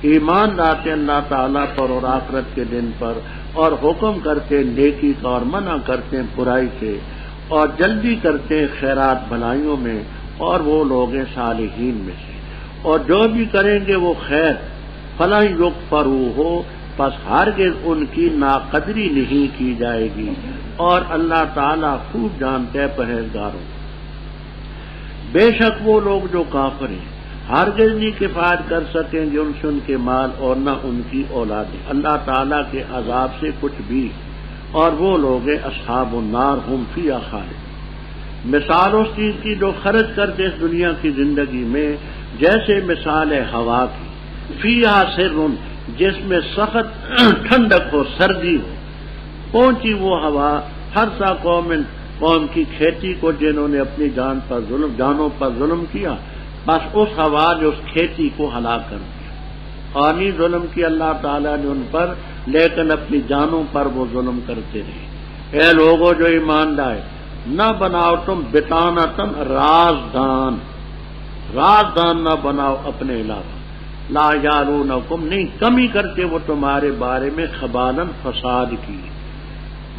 Speaker 1: ایمان لاتے اللہ تعالیٰ پر اور آخرت کے دن پر، اور حکم کرتے نیکی کا اور منع کرتے برائی سے، اور جلدی کرتے خیرات بھلائیوں میں، اور وہ لوگ صالحین میں سے، اور جو بھی کریں گے وہ خیر، فلاں یغفروا ہو، پس ہرگز ان کی ناقدری نہیں کی جائے گی، اور اللہ تعالیٰ خوب جانتے پرہیزگاروں۔ بے شک وہ لوگ جو کافر ہیں ہرگز نہیں کفایت کر سکیں گے ان سے ان کے مال اور نہ ان کی اولادیں اللہ تعالیٰ کے عذاب سے کچھ بھی، اور وہ لوگ اصحاب النار ہم فیہا خالدون۔ مثال اس چیز کی جو خرچ کرتے اس دنیا کی زندگی میں، جیسے مثال ہے ہوا کی، فیہا سرٌ، جس میں سخت ٹھنڈک ہو، سردی ہو، پہنچی وہ ہوا ہر سا قوم کی کھیتی کو جنہوں نے اپنی جانوں پر ظلم کیا، بس اس ہوا نے اس کھیتی کو ہلاک کر دیا، اور نہیں ظلم کیا اللہ تعالیٰ نے ان پر، لیکن اپنی جانوں پر وہ ظلم کرتے رہے۔ اے لوگوں جو ایمان لائے، نہ بناؤ تم بطانۃ رازدان نہ بناؤ اپنے علاوہ، لا یعلونکم، نہیں کمی کرتے وہ تمہارے بارے میں، خبالن، فساد کی،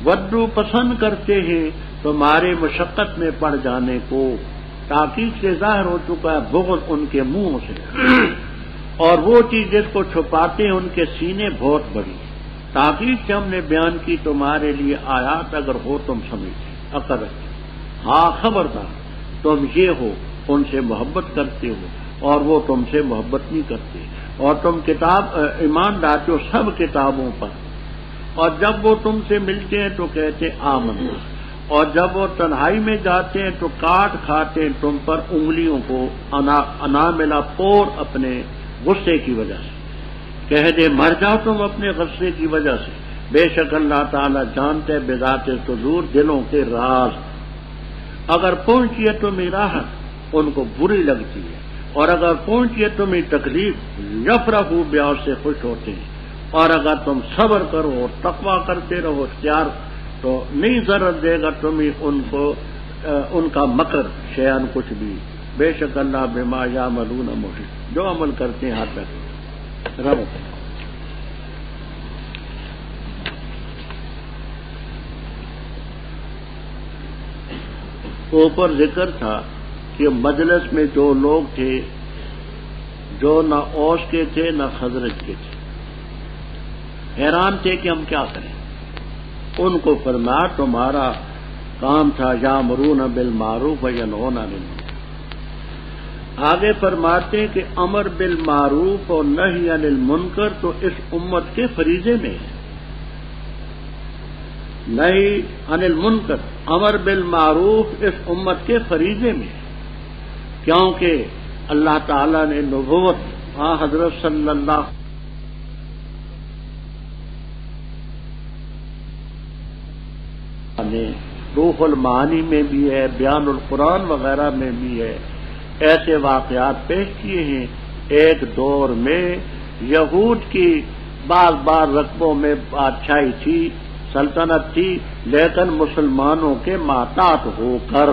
Speaker 1: ودو، پسند کرتے ہیں تمہارے مشقت میں پڑ جانے کو، تاکید سے ظاہر ہو چکا ہے بغض ان کے منہوں سے، اور وہ چیز جس کو چھپاتے ہیں ان کے سینے بہت بڑی، تاکید سے ہم نے بیان کی تمہارے لیے آیات اگر ہو تم سمجھتے عقل رکھتے۔ ہاں خبردار، تم یہ ہو ان سے محبت کرتے ہو اور وہ تم سے محبت نہیں کرتے، اور تم ایمان لاتے ہو سب کتابوں پر، اور جب وہ تم سے ملتے ہیں تو کہتے آمنا، اور جب وہ تنہائی میں جاتے ہیں تو کاٹ کھاتے ہیں تم پر انگلیوں کو، اناملا، پور، اپنے غصے کی وجہ سے، کہہ دے مر جاؤ تم اپنے غصے کی وجہ سے، بے شک اللہ تعالیٰ جانتے بذات صدور، دلوں کے راز۔ اگر پہنچی ہے تمہیں راحت ان کو بری لگتی ہے، اور اگر پہنچی ہے تمہیں تکلیف یفرحوا بہا، اس سے خوش ہوتے ہیں، اور اگر تم صبر کرو اور تقویٰ کرتے رہو اختیار، تو نہیں ضرر دے گا تمہیں ان کو ان کا مکر شیئن کچھ بھی، بے شک اللہ بما یعملون محیط، جو عمل کرتے ہیں ہاتھ تک رب۔ اوپر ذکر تھا کہ مجلس میں جو لوگ تھے جو نہ اوس کے تھے نہ خزرج کے تھے، حیران تھے کہ ہم کیا کریں۔ ان کو فرمایا تمہارا کام تھا یامرون بالمعروف وینہون عن المنکر۔ آگے فرماتے کہ امر بالمعروف اور نہی عن المنکر تو اس امت کے فریضے میں ہے، نہی عن المنکر، امر بالمعروف اس امت کے فریضے میں ہے، کیونکہ اللہ تعالیٰ نے نبوت حضرت صلی اللہ نے روح المعانی میں بھی ہے، بیان القرآن وغیرہ میں بھی ہے، ایسے واقعات پیش کیے ہیں۔ ایک دور میں یہود کی بعض رقبوں میں بادشاہی تھی، سلطنت تھی، لیکن مسلمانوں کے محتاط ہو کر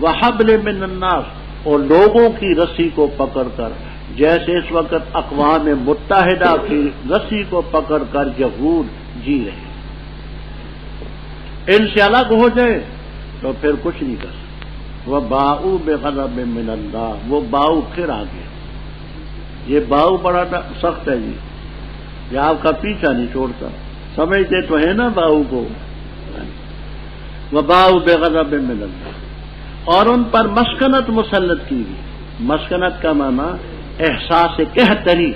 Speaker 1: وحبل من الناس، اور لوگوں کی رسی کو پکڑ کر، جیسے اس وقت اقوام متحدہ کی رسی کو پکڑ کر یہود جی رہے، ان سے الگ ہو جائے تو پھر کچھ نہیں کر سکتے. وہ باؤ بے غضب من اللہ، وہ باؤ پھر آ گیا. یہ باؤ بڑا سخت ہے جی، یہ آپ کا پیچھا نہیں چھوڑتا. سمجھتے تو ہے نا باؤ کو. وہ باؤ بے غضب من اللہ، اور ان پر مسکنت مسلط کی گئی. مسکنت کا معنی احساس قہتری،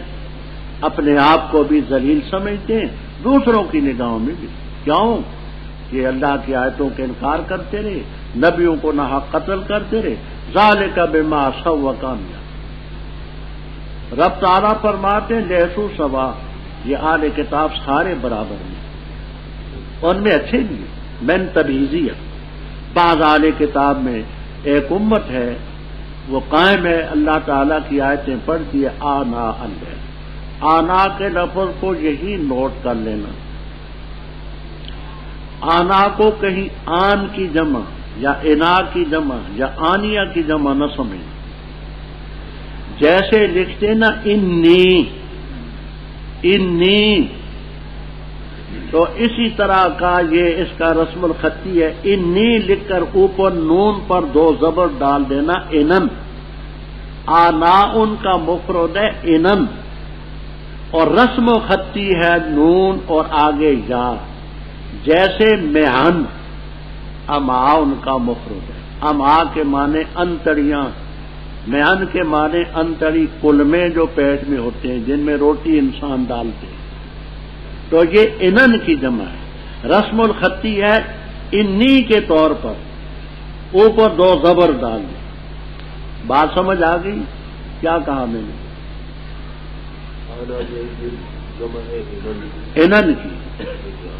Speaker 1: اپنے آپ کو بھی ذلیل سمجھتے ہیں، دوسروں کی نگاہوں میں بھی. کیوں کہ اللہ کی آیتوں کے انکار کرتے رہے، نبیوں کو ناحق قتل کرتے رہے. ذالک بما عصوا وکانوا، رب تعالیٰ فرماتے ہیں لیسوا سوا، یہ اہل کتاب سارے برابر ہیں، ان میں اچھے بھی ہیں. من تبعیضیہ، بعض اہل کتاب میں ایک امت ہے وہ قائم ہے، اللہ تعالیٰ کی آیتیں پڑھتی ہے آنا اللیل. آنا کے لفظ کو یہی نوٹ کر لینا. آنا کو کہیں آن کی جمع یا انا کی جمع یا آنیہ کی جمع نہ سمجھ. جیسے لکھتے نا انی، تو اسی طرح کا یہ اس کا رسم الخطی ہے. انی لکھ کر اوپر نون پر دو زبر ڈال دینا انن. آنا ان کا مفرد ہے انن، اور رسم الخطی ہے نون اور آگے یا. جیسے مہن، اما ان کا مفرد ہے. اما کے معنی انتڑیاں، مہن کے معنی انتڑی، کلمے جو پیٹ میں ہوتے ہیں جن میں روٹی انسان ڈالتے ہیں. تو یہ انن کی جمع ہے. رسم الخطی ہے انی کے طور پر اوپر دو زبر ڈال دیں. بات سمجھ آ گئی؟ کیا کہا میں نے؟ انن کی.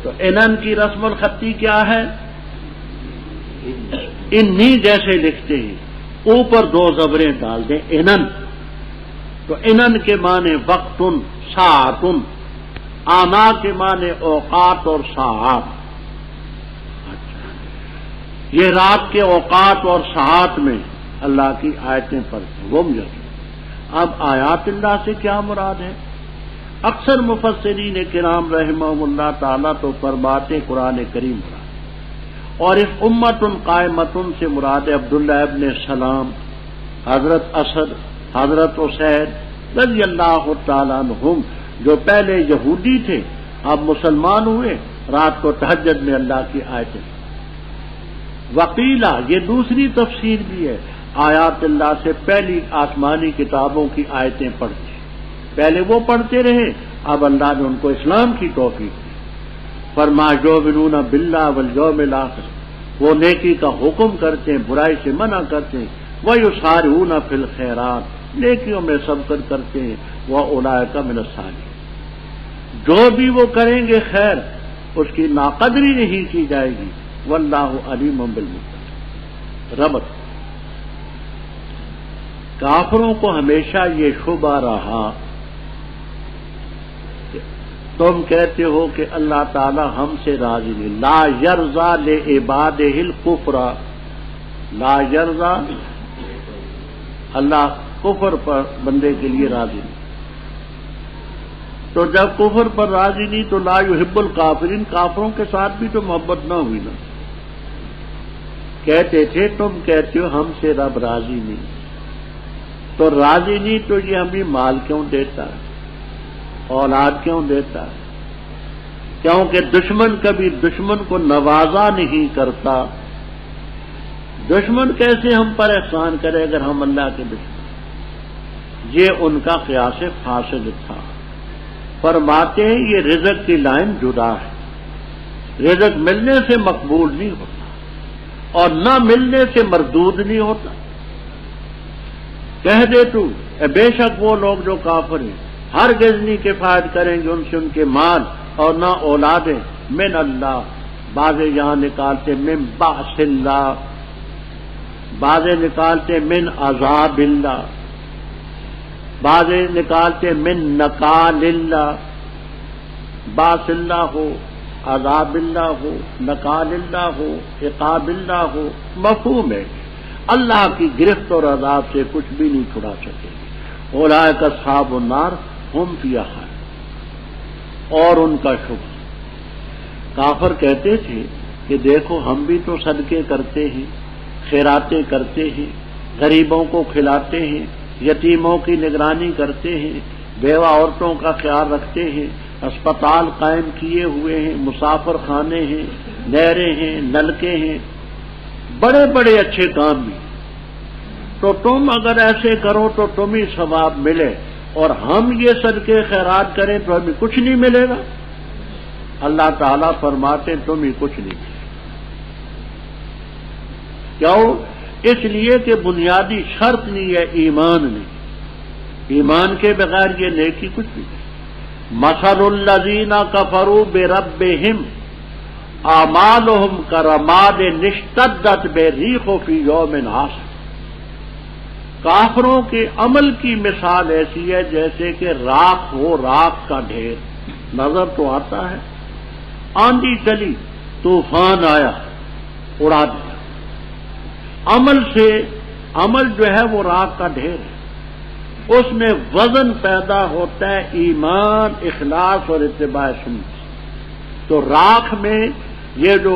Speaker 1: تو انن کی رسم الخطی کیا ہے؟ انی جیسے لکھتے ہیں اوپر دو زبریں ڈال دیں انن. تو انن کے معنی وقتن ساعتن، آنا کے معنی اوقات اور ساعات. یہ رات کے اوقات اور ساعات میں اللہ کی آیتیں پڑھتے وہ مجھے. اب آیات اللہ سے کیا مراد ہے؟ اکثر مفسرین کرام رحمہم اللہ تعالیٰ تو فرماتے قرآن کریم مراد، اور اس امت قائمتن سے مراد عبداللہ ابن سلام، حضرت اسد، حضرت اسید رضی اللہ تعالیٰ عنہم، جو پہلے یہودی تھے اب مسلمان ہوئے، رات کو تہجد میں اللہ کی آیتیں. وقیلہ، یہ دوسری تفسیر بھی ہے، آیات اللہ سے پہلی آسمانی کتابوں کی آیتیں پڑھتے. پہلے وہ پڑھتے رہے، اب اللہ نے ان کو اسلام کی توفیق دی. فرمایا یؤمنون باللہ والیوم الآخر، وہ نیکی کا حکم کرتے ہیں، برائی سے منع کرتے ہیں. ویسارعون فی الخیرات، نیکیوں میں سبقت کرتے ہیں. واولئک من الصالحین، جو بھی وہ کریں گے خیر اس کی ناقدری نہیں کی جائے گی. واللہ علیم بالمتقین. ربط، کافروں کو ہمیشہ یہ شبہ رہا، تم کہتے ہو کہ اللہ تعالی ہم سے راضی نہیں. لا یرضا لعبادہ الکفر، لا یرضا، اللہ کفر پر بندے کے لیے راضی نہیں. تو جب کفر پر راضی نہیں تو لا یحب الکافرین، کافروں کے ساتھ بھی تو محبت نہ ہوئی نا. کہتے تھے تم کہتے ہو ہم سے رب راضی نہیں، تو راضی نہیں تو یہ ہمیں مال کیوں دیتا ہے، اولاد کیوں دیتا ہے؟ کیونکہ دشمن کبھی دشمن کو نوازا نہیں کرتا. دشمن کیسے ہم پر احسان کرے اگر ہم اللہ کے دشمن؟ یہ ان کا قیاس فاسد تھا. فرماتے ہیں یہ رزق کی لائن جدا ہے، رزق ملنے سے مقبول نہیں ہوتا اور نہ ملنے سے مردود نہیں ہوتا. کہہ دے تو بے شک وہ لوگ جو کافر ہیں ہرگز نہیں کفایت کریں گے ان سے ان کے مال اور نہ اولادیں. من اللہ، بعض یہاں نکالتے من باس اللہ، بعض نکالتے من عذاب اللہ، بعض نکالتے من نکال اللہ. باس اللہ ہو، عذاب اللہ ہو، نکال اللہ ہو، عقاب اللہ ہو، مفہوم ہے اللہ کی گرفت اور عذاب سے کچھ بھی نہیں چھڑا سکے. اولئک اصحاب النار ہم فیہا خالدون، اور ان کا شکر. کافر کہتے تھے کہ دیکھو ہم بھی تو صدقے کرتے ہیں، خیراتیں کرتے ہیں، غریبوں کو کھلاتے ہیں، یتیموں کی نگرانی کرتے ہیں، بیوہ عورتوں کا خیال رکھتے ہیں، اسپتال قائم کیے ہوئے ہیں، مسافر خانے ہیں، نہریں ہیں، نلکے ہیں، بڑے بڑے اچھے کام بھی. تو تم اگر ایسے کرو تو تمہیں ثواب ملے، اور ہم یہ صدقے خیرات کریں تو ہمیں کچھ نہیں ملے گا. اللہ تعالیٰ فرماتے تمہیں کچھ نہیں ملے. کیوں؟ اس لیے کہ بنیادی شرط نہیں ہے، ایمان نہیں. ایمان کے بغیر یہ نیکی کچھ بھی نہیں. مثل الذین کفروا بربہم اعمالہم کرماد اشتدت بہ الريح فی یوم عاصف. کافروں کے عمل کی مثال ایسی ہے جیسے کہ راکھ ہو، راکھ کا ڈھیر. نظر تو آتا ہے، آندھی چلی، طوفان آیا، اڑا دیا. عمل جو ہے وہ راکھ کا ڈھیر ہے. اس میں وزن پیدا ہوتا ہے ایمان، اخلاص اور اتباع سنت. تو راکھ میں یہ جو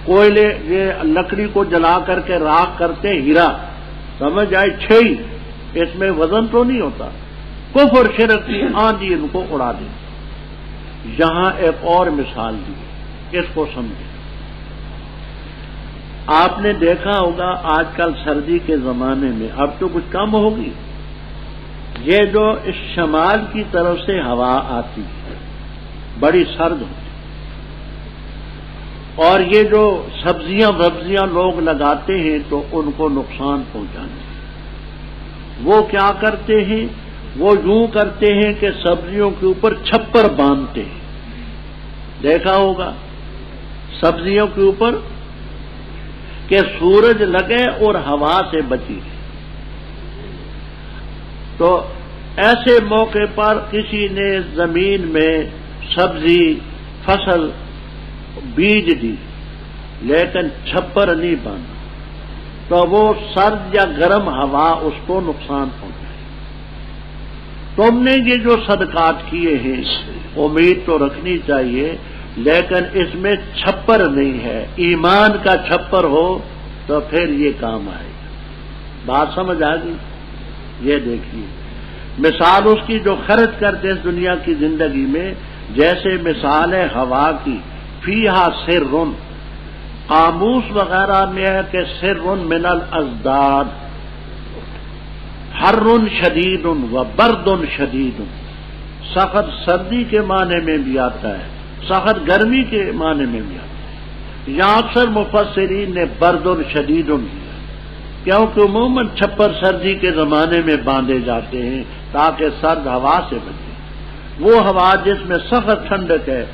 Speaker 1: کوئلے، یہ لکڑی کو جلا کر کے راکھ کرتے ہیں، ہیرا سمجھ آئے چھئی، اس میں وزن تو نہیں ہوتا. کفر شرک کی آندھی ان کو اڑا دے. یہاں ایک اور مثال دی، اس کو سمجھیں. آپ نے دیکھا ہوگا آج کل سردی کے زمانے میں، اب تو کچھ کم ہوگی، یہ جو اس شمال کی طرف سے ہوا آتی ہے بڑی سرد ہوتی، اور یہ جو سبزیاں لوگ لگاتے ہیں تو ان کو نقصان پہنچانے. وہ کیا کرتے ہیں؟ وہ یوں کرتے ہیں کہ سبزیوں کے اوپر چھپر باندھتے ہیں. دیکھا ہوگا سبزیوں کے اوپر کہ سورج لگے اور ہوا سے بچی. تو ایسے موقع پر کسی نے زمین میں سبزی فصل بیج دی لیکن چھپر نہیں باندھا، تو وہ سرد یا گرم ہوا اس کو نقصان پہنچائے. تم نے یہ جو صدقات کیے ہیں امید تو رکھنی چاہیے، لیکن اس میں چھپر نہیں ہے. ایمان کا چھپر ہو تو پھر یہ کام آئے گا. بات سمجھ آ گئی؟ یہ دیکھیے مثال اس کی جو خرچ کرتے اس دنیا کی زندگی میں، جیسے مثال ہے ہوا کی. فیہا سر، قاموس وغیرہ میں ہے کہ سر من الازداد، حر شدید و برد شدید. سخت سردی کے معنی میں بھی آتا ہے، سخت گرمی کے معنی میں بھی آتا ہے. یہاں اکثر مفسرین نے برد شدید دیا، کیونکہ عموماً چھپر سردی کے زمانے میں باندھے جاتے ہیں تاکہ سرد ہوا سے بچے. وہ ہوا جس میں سخت ٹھنڈک ہے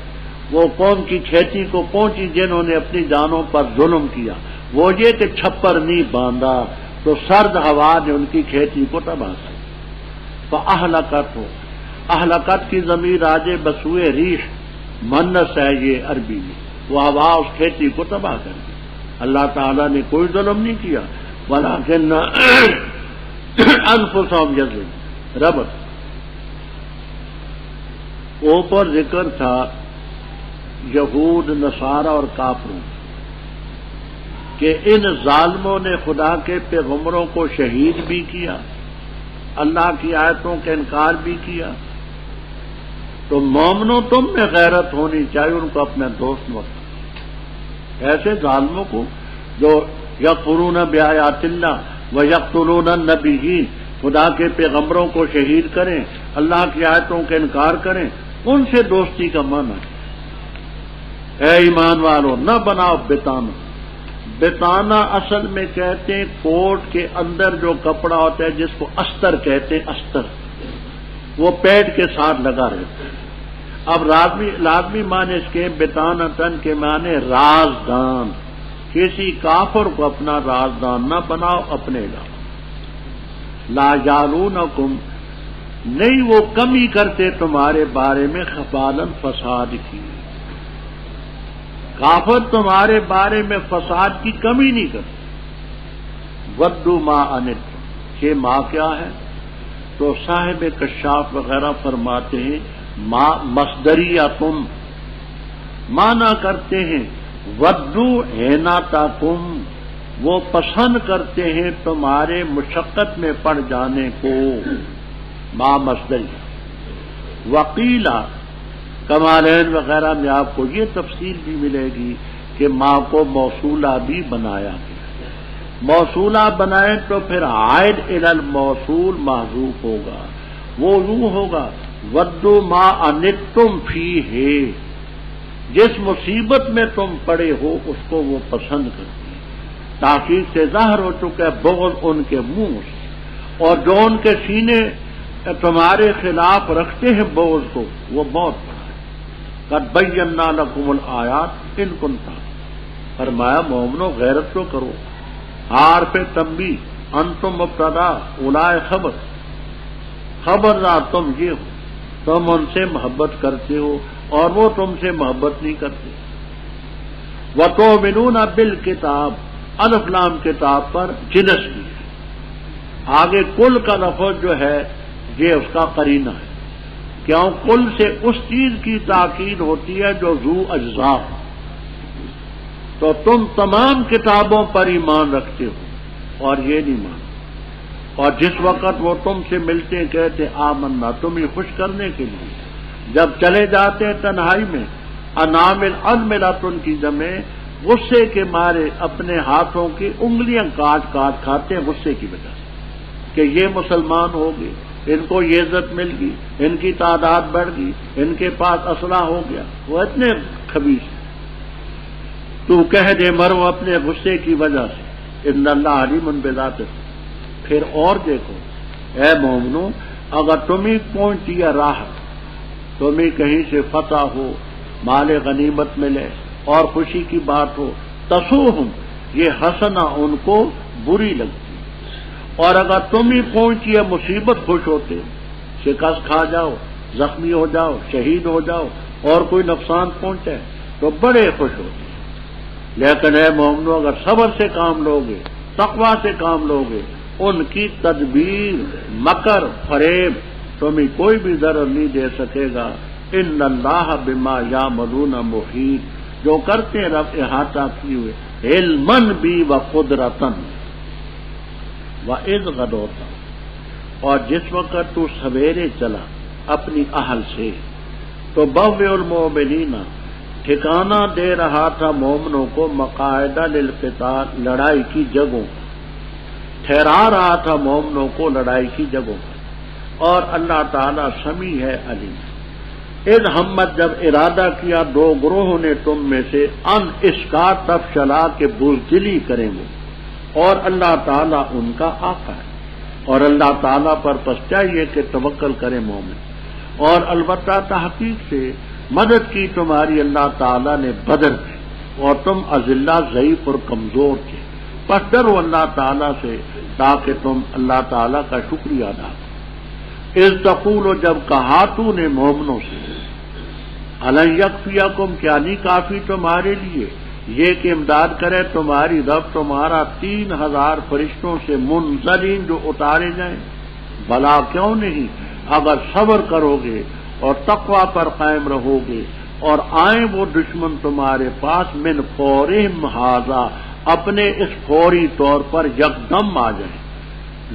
Speaker 1: وہ قوم کی کھیتی کو پہنچی جنہوں نے اپنی جانوں پر ظلم کیا. وہ یہ کہ چھپر نہیں باندھا تو سرد ہوا نے ان کی کھیتی کو تباہ کیا. فاہلکت ہو، اہلکت کی ضمیر راجے بسوئے ریح، منس ہے یہ عربی میں. وہ ہوا اس کھیتی کو تباہ کر دی. اللہ تعالیٰ نے کوئی ظلم نہیں کیا، ولیکن انفسہم یظلمون. رب اوپر ذکر تھا یہود، نصارہ اور کافروں کہ ان ظالموں نے خدا کے پیغمبروں کو شہید بھی کیا، اللہ کی آیتوں کا انکار بھی کیا. تو مومنوں تم میں غیرت ہونی چاہیے، ان کو اپنا دوست مت. ایسے ظالموں کو جو یکفرون بآیات اللہ و یقتلون النبیین، خدا کے پیغمبروں کو شہید کریں، اللہ کی آیتوں کا انکار کریں، ان سے دوستی کا معنی ہے. اے ایمان والو نہ بناؤ بتانا. بتانا اصل میں کہتے ہیں کوٹ کے اندر جو کپڑا ہوتا ہے جس کو استر کہتے ہیں، استر وہ پیٹ کے ساتھ لگا رہتا ہے. اب لازمی معنی اس کے بتانا تن کے معنی رازدان. کسی کافر کو اپنا رازدان نہ بناؤ، اپنے لاؤ. لا یعلونکم، نہیں وہ کمی کرتے تمہارے بارے میں خبالن فساد کی. کافر تمہارے بارے میں فساد کی کمی نہیں کرتے. ودو ما انتم، یہ ماں کیا ہے؟ تو صاحب کشاف وغیرہ فرماتے ہیں ماں مصدریہ، تم مانا کرتے ہیں ودو عناتکم، وہ پسند کرتے ہیں تمہارے مشقت میں پڑ جانے کو، ما مصدری۔ وقیلا، کمالین وغیرہ میں آپ کو یہ تفصیل بھی ملے گی کہ ماں کو موصولہ بھی بنایا گیا۔ موصولہ بنائیں تو پھر عائد الی الموصول محذوف ہوگا، وہ یوں ہوگا ودو ما انتم فیہ، جس مصیبت میں تم پڑے ہو اس کو وہ پسند کرتے ہیں۔ تاکید سے ظاہر ہو چکا ہے بغض ان کے منہ سے، اور جو ان کے سینے تمہارے خلاف رکھتے ہیں بغض کو، وہ بہت بڑا ہے۔ قد بینا لکم الآیات ان کنتم، فرمایا مومنو غیرت تو کرو۔ حرف تنبیہ، انتم مبتدا اولئک خبر، خبردار تم یہ ہو، تم ان سے محبت کرتے ہو اور وہ تم سے محبت نہیں کرتے۔ وَتُؤْمِنُونَ بِالْكِتَابِ، الف لام کتاب پر جنس کی ہے، آگے کل کا لفظ جو ہے یہ اس کا قرینہ ہے، کیوں کل سے اس چیز کی تاکید ہوتی ہے جو ذو اجزاء ہو۔ تو تم تمام کتابوں پر ایمان رکھتے ہو اور یہ نہیں مانتے، اور جس وقت وہ تم سے ملتے ہیں کہتے آمنا، تمہیں خوش کرنے کے لیے، جب چلے جاتے ہیں تنہائی میں، انامل الملاتن کی جمع، غصے کے مارے اپنے ہاتھوں کی انگلیاں کاٹ کاٹ کھاتے ہیں غصے کی وجہ سے کہ یہ مسلمان ہو گئے، ان کو یہ عزت مل گئی، ان کی تعداد بڑھ گئی، ان کے پاس اسلحہ ہو گیا، وہ اتنے خبیث ہیں۔ تو کہہ دے مرو اپنے غصے کی وجہ سے، ان اللہ علیم بذات۔ پھر اور دیکھو اے مومنو، اگر تمہیں پہنچی ہے راحت، تمہیں کہیں سے فتح ہو، مال غنیمت ملے اور خوشی کی بات ہو، تسوہم، یہ حسنہ ان کو بری لگتی ہے، اور اگر تمہیں پہنچی ہے مصیبت خوش ہوتے، شکست کھا جاؤ، زخمی ہو جاؤ، شہید ہو جاؤ اور کوئی نقصان پہنچے تو بڑے خوش ہوتے۔ لیکن اے مومنو، اگر صبر سے کام لوگے، تقوی سے کام لوگے، ان کی تدبیر، مکر، فریب تمہیں کوئی بھی ضرر نہیں دے سکے گا۔ ان اللہ بما یعملون محیط، جو کرتے ہیں رب احاطہ کیے ہوئے، علماً بھی و قدرتاً وَإِذْ غَدَوْتَ، اور جس وقت تو سویرے چلا اپنی اہل سے، تو بوّئ المؤمنین، ٹھکانہ دے رہا تھا مومنوں کو، مقاعد للقتال، لڑائی کی جگہوں، ٹھہرا رہا تھا مومنوں کو لڑائی کی جگہوں، اور اللہ تعالیٰ سمیع ہے علیم۔ اذ ہمت، جب ارادہ کیا دو گروہوں نے تم میں سے، ان اس کا تفشلا کہ بزدلی کریں گے، اور اللہ تعالیٰ ان کا آقا ہے، اور اللہ تعالیٰ پر پس چاہیے کہ توکل کرے مومن۔ اور البتہ تحقیق سے مدد کی تمہاری اللہ تعالیٰ نے بدر میں، اور تم اذلہ، ضعیف اور کمزور تھے، پس ڈرو اللہ تعالیٰ سے تاکہ تم اللہ تعالیٰ کا شکریہ ادا کرو۔ اذ تقول، جب کہا تو نے مومنوں سے، الن یکفیکم، کیا نہیں کافی تمہارے لیے یہ کہ امداد کرے تمہاری رب تمہارا 3000 فرشتوں سے منزلین، جو اتارے جائیں؟ بلا کیوں نہیں، اگر صبر کرو گے اور تقوی پر قائم رہو گے، اور آئیں وہ دشمن تمہارے پاس من فورہم ھذا، اپنے اس فوری طور پر یکدم آ جائیں۔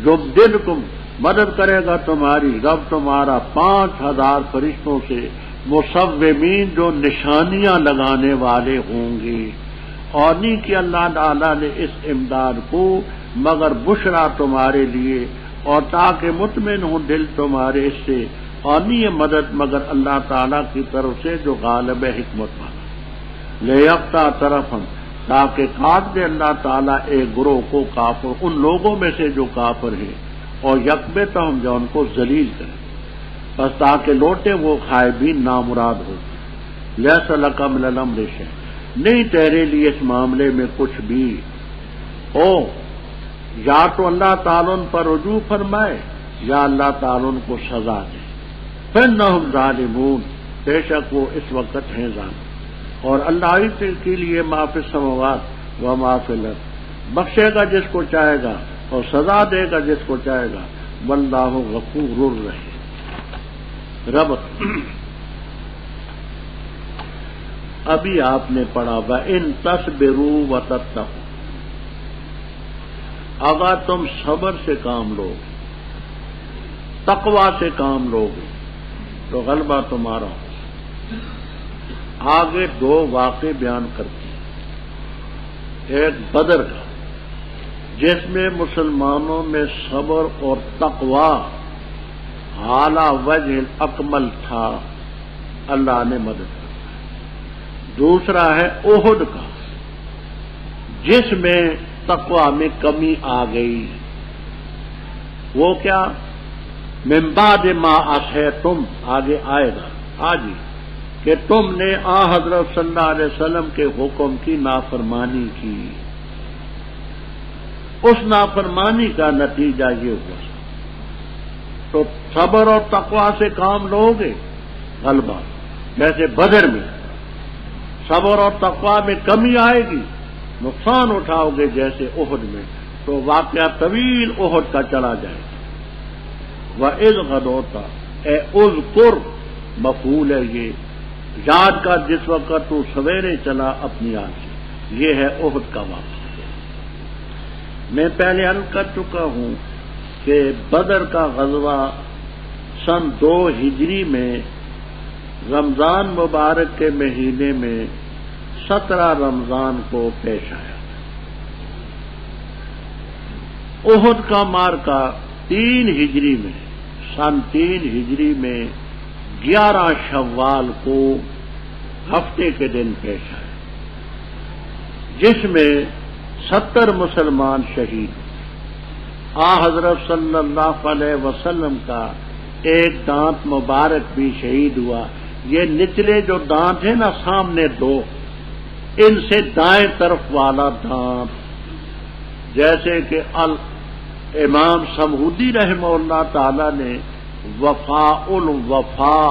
Speaker 1: یمددکم، مدد کرے گا تمہاری رب تمہارا 5000 فرشتوں سے، مصومین، جو نشانیاں لگانے والے ہوں گے۔ اور نہیں کہ اللہ تعالیٰ نے اس امداد کو مگر بشرا تمہارے لیے، اور تاکہ مطمئن ہوں دل تمہارے اس سے، اور نہیں یہ مدد مگر اللہ تعالیٰ کی طرف سے جو غالب حکمت والا۔ لیقطع طرفا، تاکہ کاٹ دے اللہ تعالیٰ ایک گروہ کو، کافر ان لوگوں میں سے جو کافر ہیں، اور یکبتہم، جو ان کو ذلیل کرے، بس تاکہ لوٹے وہ خائبین نامراد ہو۔ لیس لک من الامر شیء، نہیں تیرے لیے اس معاملے میں کچھ بھی ہو، یا تو اللہ تعالیٰ ان پر رجوع فرمائے، یا اللہ تعالیٰ ان کو سزا دے۔ فإنہم ظالمون، بے شک وہ اس وقت ہیں ظالم۔ اور اللہ ہی کے لیے ما فی السماوات و ما فی الارض، بخشے گا جس کو چاہے گا اور سزا دے گا جس کو چاہے گا، واللہ غفور الرحیم۔ ربط ابھی آپ نے پڑھا وَإِن تَصْبِرُوا وَتَتَّقُوا، اگر تم صبر سے کام لو، تقوی سے کام لوگے تو غلبہ تمہارا ہو۔ آگے دو واقعے بیان کرتی ہیں، ایک بدر کا جس میں مسلمانوں میں صبر اور تقوی اعلیٰ وجہ اکمل تھا، اللہ نے مدد کی۔ دوسرا ہے احد کا جس میں تقوی میں کمی آ گئی، وہ کیا؟ من بعد ما عصیتم، آگے آئے گا آج ہی، کہ تم نے حضرت صلی اللہ علیہ وسلم کے حکم کی نافرمانی کی، اس نافرمانی کا نتیجہ یہ ہوا۔ تو صبر اور تقوی سے کام لوگے غلبہ، جیسے بدر میں صبر اور تقوی میں کمی آئے گی، نقصان اٹھاؤ گے جیسے احد میں، تو واقعہ طویل احد کا چلا جائے گا۔ وَإِذْ غَدَوْتَ، اے اذکر مفعول ہے یہ، یاد کا جس وقت تو سویرے چلا اپنی آنکھ سے، یہ ہے احد کا واقعہ۔ میں پہلے عرض کر چکا ہوں کہ بدر کا غزوہ سن 2 ہجری میں رمضان مبارک کے مہینے میں 17 رمضان کو پیش آیا۔ احد کا معرکہ 3 ہجری میں، سن 3 ہجری میں 11 شوال کو ہفتے کے دن پیش آیا، جس میں 70 مسلمان شہید ہوئے۔ حضرت صلی اللہ علیہ وسلم کا ایک دانت مبارک بھی شہید ہوا۔ یہ نچلے جو دانت ہیں نا سامنے 2، ان سے دائیں طرف والا دانت، جیسے کہ امام سمہودی رحمہ اللہ تعالی نے وفاء الوفا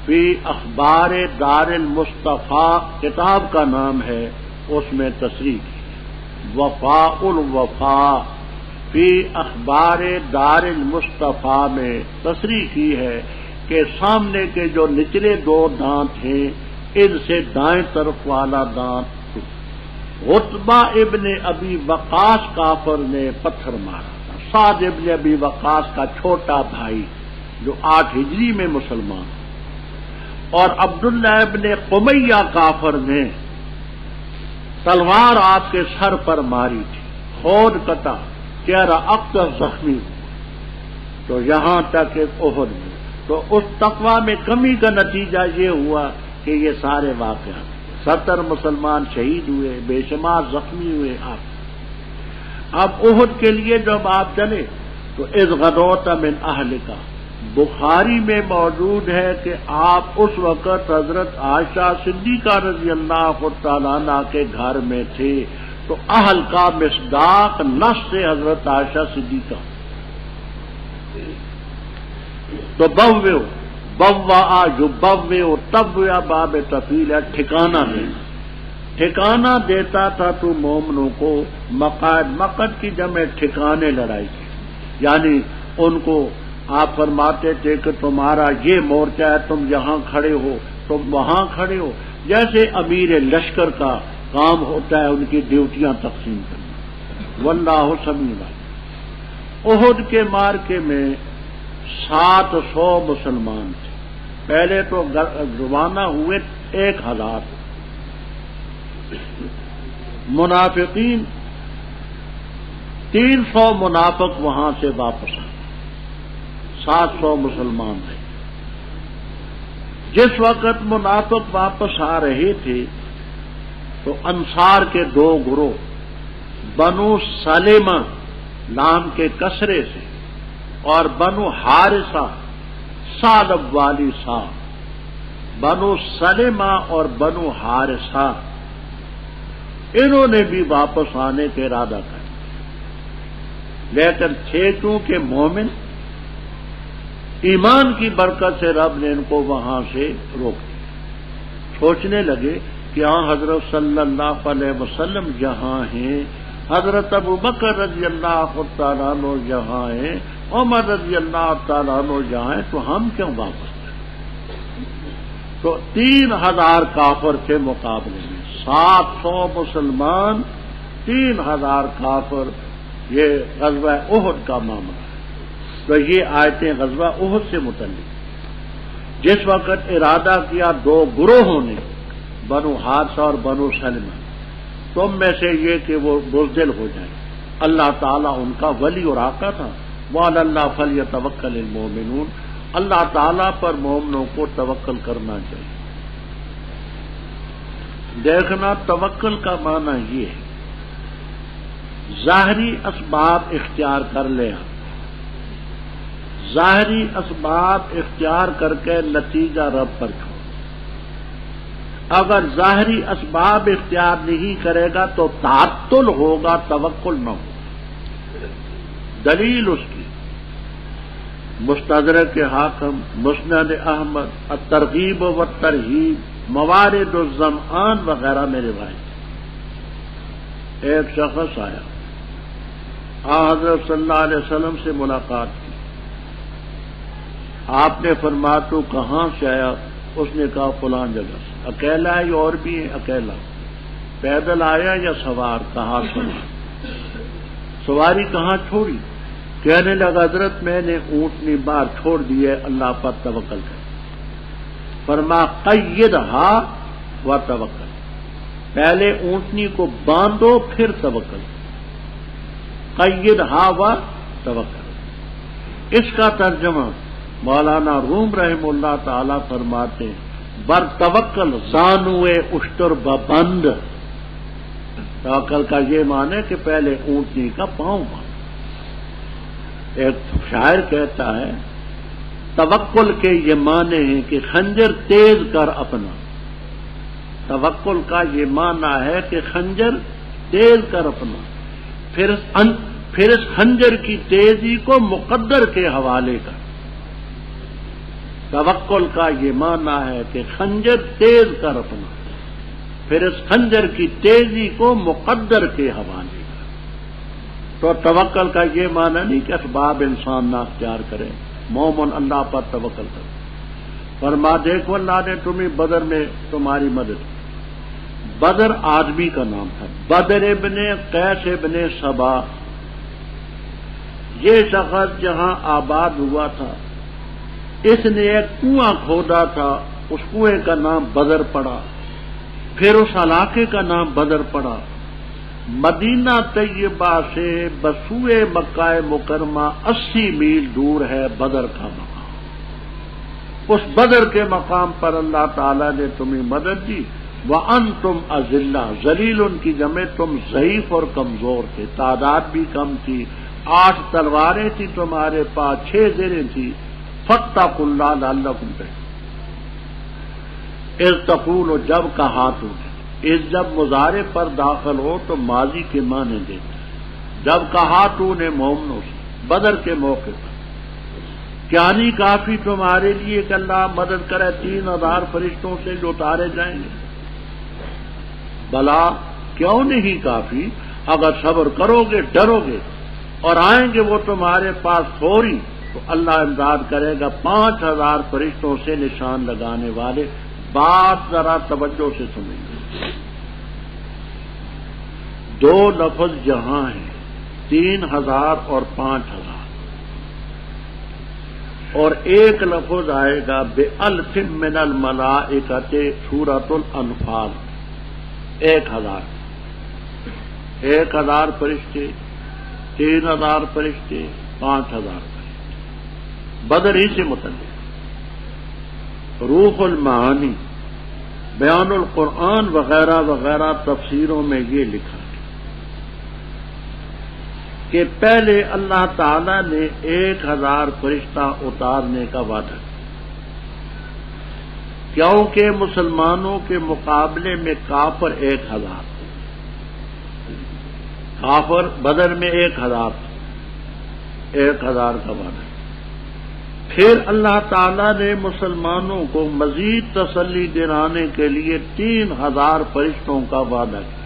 Speaker 1: فی اخبار دار المصطفیٰ کتاب کا نام ہے، اس میں تصریح کی، وفاء الوفا فی اخبار دار المصطفیٰ میں تصریح کی ہے کہ سامنے کے جو نچلے 2 دانت ہیں ان سے دائیں طرف والا دانت عتبہ ابن ابی وقاص کافر نے پتھر مارا تھا، سعد ابن ابی وقاص کا چھوٹا بھائی جو 8 ہجری میں مسلمان، اور عبداللہ ابن قمیہ کافر نے تلوار آپ کے سر پر ماری تھی، خود کٹا، چہرہ اکثر زخمی ہوا۔ تو یہاں تک ایک احد میں، تو اس تقوی میں کمی کا نتیجہ یہ ہوا کہ یہ سارے واقعات 70 مسلمان شہید ہوئے، بے شمار زخمی ہوئے۔ اب احد کے لیے جب آپ چلے تو اذ غدوت من اہلک، بخاری میں موجود ہے کہ آپ اس وقت حضرت عائشہ صدیقہ رضی اللہ تعالیٰ عنہ کے گھر میں تھے، تو اہل کا مصداق نص سے حضرت عائشہ صدیقہ، تو بوا یبوئ تبوئ باب تفیل ہے ٹھکانہ دینا، ٹھکانہ دیتا تھا تو مومنوں کو، مقعد، مقعد کی جمع ٹھکانے لڑائی کے، یعنی ان کو آپ فرماتے تھے کہ تمہارا یہ مورچہ ہے، تم یہاں کھڑے ہو، تم وہاں کھڑے ہو، جیسے امیر لشکر کا کام ہوتا ہے ان کی ڈیوٹیاں تقسیم کرنا۔ واللہ سمیع علیم۔ احد کے معرکے میں 700 مسلمان تھے، پہلے تو روانہ ہوئے 1000، منافقین 300 منافق وہاں سے واپس آئے، 700 مسلمان تھے۔ جس وقت منافق واپس آ رہے تھے تو انصار کے 2 گروہ، بنو سلمہ نام کے کسرے سے اور بنو حارثہ ثعلب والی صاحب، بنو سلمہ اور بنو حارثہ، انہوں نے بھی واپس آنے کے ارادہ کر، لیکن تھے چونکہ مومن، ایمان کی برکت سے رب نے ان کو وہاں سے روک دیا۔ سوچنے لگے کہ ہاں حضرت صلی اللہ علیہ وسلم یہاں ہیں، حضرت ابو بکر رضی اللہ تعالیٰ عنہ یہاں ہیں، عمر رضی اللہ تعالیٰ عنہ یہاں ہیں، تو ہم کیوں واپس جائیں؟ تو 3000 کافر کے مقابلے میں 700 مسلمان، 3000 کافر، یہ غزوہ احد کا معاملہ ہے۔ تو یہ آیتیں غزوہ احد سے متعلق۔ جس وقت ارادہ کیا دو گروہوں نے، بنو حارثہ اور بنو سلمہ، تم میں سے یہ کہ وہ بزدل ہو جائیں، اللہ تعالیٰ ان کا ولی اور آقا تھا۔ وعلی اللہ فلیتوکل المؤمنون، اللہ تعالیٰ پر مومنوں کو توکل کرنا چاہیے۔ دیکھنا، توکل کا معنی یہ ہے ظاہری اسباب اختیار کر لیں، ظاہری اسباب اختیار کر کے نتیجہ رب پر چھوڑ۔ اگر ظاہری اسباب اختیار نہیں کرے گا تو تعطل ہوگا، توکل نہ ہوگا۔ دلیل اس کی مستدرک حاکم، مسند احمد، الترغیب و ترہیب، موارد الظمآن وغیرہ میں روایت۔ ایک شخص آیا، حضرت صلی اللہ علیہ وسلم سے ملاقات کی۔ آپ نے فرمایا تو کہاں سے آیا؟ اس نے کہا فلاں جگہ سے۔ اکیلا ہے یا اور بھی ہے؟ اکیلا۔ پیدل آیا یا سوار؟ کہا سوار۔ سواری کہاں چھوڑی؟ کہنے لگا حضرت میں نے اونٹنی بار چھوڑ دی ہے، اللہ پر توکل کر۔ فرمایا قیدھا و توکل، پہلے اونٹنی کو باندھو پھر توکل، قیدھا و توکل۔ اس کا ترجمہ مولانا روم رحم اللہ تعالی فرماتے ہیں بر توکل زانوے اشتر ببند۔ توکل کا یہ معنی کہ پہلے اونٹنی کا پاؤں باندھ۔ ایک شاعر کہتا ہے توکل کے یہ معنی ہیں کہ خنجر تیز کر اپنا۔ توکل کا یہ معنی ہے کہ خنجر تیز کر اپنا، پھر اس خنجر کی تیزی کو مقدر کے حوالے کر۔ توکل کا یہ معنی ہے کہ خنجر تیز کر اپنا، پھر اس خنجر کی تیزی کو مقدر کے حوالے کر۔ تو توکل کا یہ معنی نہیں کہ اسباب انسان نہ اختیار کرے، مومن اللہ پر توکل کرے۔ فرما دیکھو اللہ نے تمہیں بدر میں تمہاری مدد کی۔ بدر آدمی کا نام تھا، بدر ابن قیس ابن سبا۔ یہ شخص جہاں آباد ہوا تھا اس نے ایک کنواں کھودا تھا، اس کنویں کا نام بدر پڑا، پھر اس علاقے کا نام بدر پڑا۔ مدینہ طیبہ سے بسوئے مکہ مکرمہ 80 میل دور ہے بدر کا مقام۔ اس بدر کے مقام پر اللہ تعالیٰ نے تمہیں مدد دی۔ وَأَنْتُمْ أَذِلَّةٌ، ذلیل ان کی جمع، تم ضعیف اور کمزور تھے، تعداد بھی کم تھی، 8 تلواریں تھی تمہارے پاس، 6 زریں تھی۔ فَاتَّقُوا اللَّهَ لَعَلَّكُمْ تَتَّقُونَ، اذ تقول، جب کہا تو نے، اس جب مضارع پر داخل ہو تو ماضی کے معنی دیتا ہے۔ جب کہا تو نے مومنوں سے بدر کے موقع پر، کیا نہیں کافی تمہارے لیے کہ اللہ مدد کرے 3000 فرشتوں سے جو اتارے جائیں گے؟ بلا کیوں نہیں کافی؟ اگر صبر کرو گے، ڈرو گے اور آئیں گے وہ تمہارے پاس فوری، تو اللہ امداد کرے گا 5000 فرشتوں سے نشان لگانے والے۔ بات ذرا توجہ سے سنیں گے۔ 2 لفظ جہاں ہیں، 3000 اور 5000، اور ایک لفظ آئے گا بِأَلْفٍ مِّنَ الْمَلَائِكَةِ سورۃ الانفال، 1000 فرشتے، 3000 فرشتے، 5000 فرشتے۔ بدر ہی سے متعلق روح المعانی، بیان القرآن وغیرہ وغیرہ تفسیروں میں یہ لکھا ہے کہ پہلے اللہ تعالی نے 1000 فرشتہ اتارنے کا وعدہ کیا، کیونکہ مسلمانوں کے مقابلے میں کافر 1000، کافر بدر میں 1000 کا وعدہ۔ پھر اللہ تعالیٰ نے مسلمانوں کو مزید تسلی دلانے کے لیے 3000 فرشتوں کا وعدہ کیا،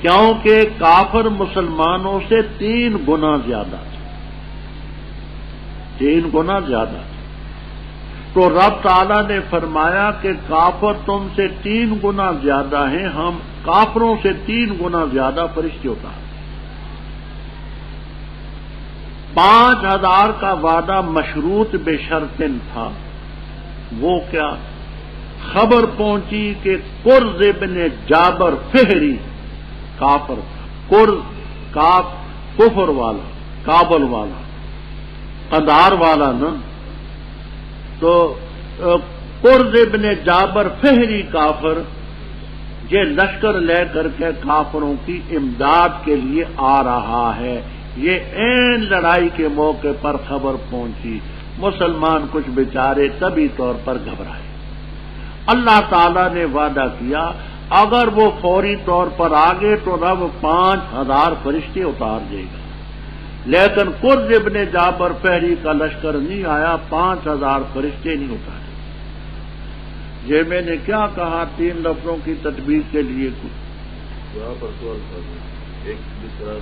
Speaker 1: کیونکہ کافر مسلمانوں سے 3 گنا زیادہ تھے، 3 گنا زیادہ تھے۔ تو رب تعالیٰ نے فرمایا کہ کافر تم سے 3 گنا زیادہ ہیں، ہم کافروں سے 3 گنا زیادہ فرشتے اتارے۔ 5000 کا وعدہ مشروط بشرط تھا، وہ کیا؟ خبر پہنچی کہ قرز ابن جابر فہری کافر تھا، قرز کاف کفر والا، کابل والا، قندھار والا نا، تو قرز ابن جابر فہری کافر یہ لشکر لے کر کے کافروں کی امداد کے لیے آ رہا ہے۔ یہ عین لڑائی کے موقع پر خبر پہنچی، مسلمان کچھ بیچارے طبی طور پر گھبرائے۔ اللہ تعالیٰ نے وعدہ کیا اگر وہ فوری طور پر آگے تو رب 5000 فرشتے اتار دے گا، لیکن قرز ابن جابر فہری کا لشکر نہیں آیا، 5000 فرشتے نہیں اتارے۔ یہ میں نے کیا کہا 3 لفظوں کی تدبیر کے لیے کچھ
Speaker 2: یہاں پر سوال تھا، ایک جس طرح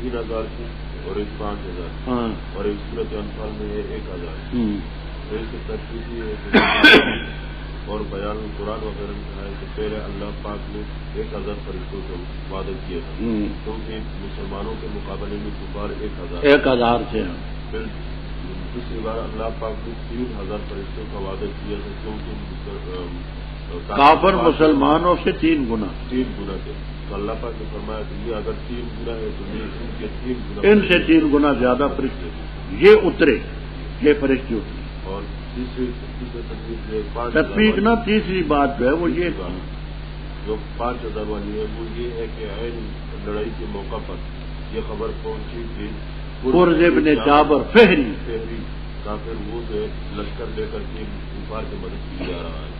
Speaker 2: 3000 کی اور ایک 5000،
Speaker 1: ہاں،
Speaker 2: اور ایک صورت انفال میں ہے 1000، تو اس کی ترتیب یہ ہے اور بیان قرآن وغیرہ میں ہے کہ پہلے اللہ پاک نے 1000 فرشتوں کا وعدہ کیا تھا، کیونکہ مسلمانوں کے مقابلے میں کفار 1000
Speaker 1: تھے۔
Speaker 2: پھر دوسری بار اللہ پاک نے 3000 فرشتوں کا وعدہ کیا تھا، کیونکہ
Speaker 1: کافر مسلمانوں سے 3 گنا
Speaker 2: تھے۔ تو اللہ پاک نے فرمایا کہ یہ اگر 3 گنا ہے تو یہ ان کے 3 گنا،
Speaker 1: ان سے 3 گنا زیادہ فرشتے یہ اترے، یہ فرشتے اترے۔
Speaker 2: اور تیسری تکلیف
Speaker 1: تطبیق نہ تیسری بات جو ہے وہ یہ
Speaker 2: جو 5000 والی ہے وہ یہ ہے کہ عین لڑائی کے موقع پر یہ خبر پہنچی کہ
Speaker 1: قرز ابن جابر فہری
Speaker 2: کافر وہ جو ہے لشکر لے کر کے کفار کی مدد کی جا رہا ہے،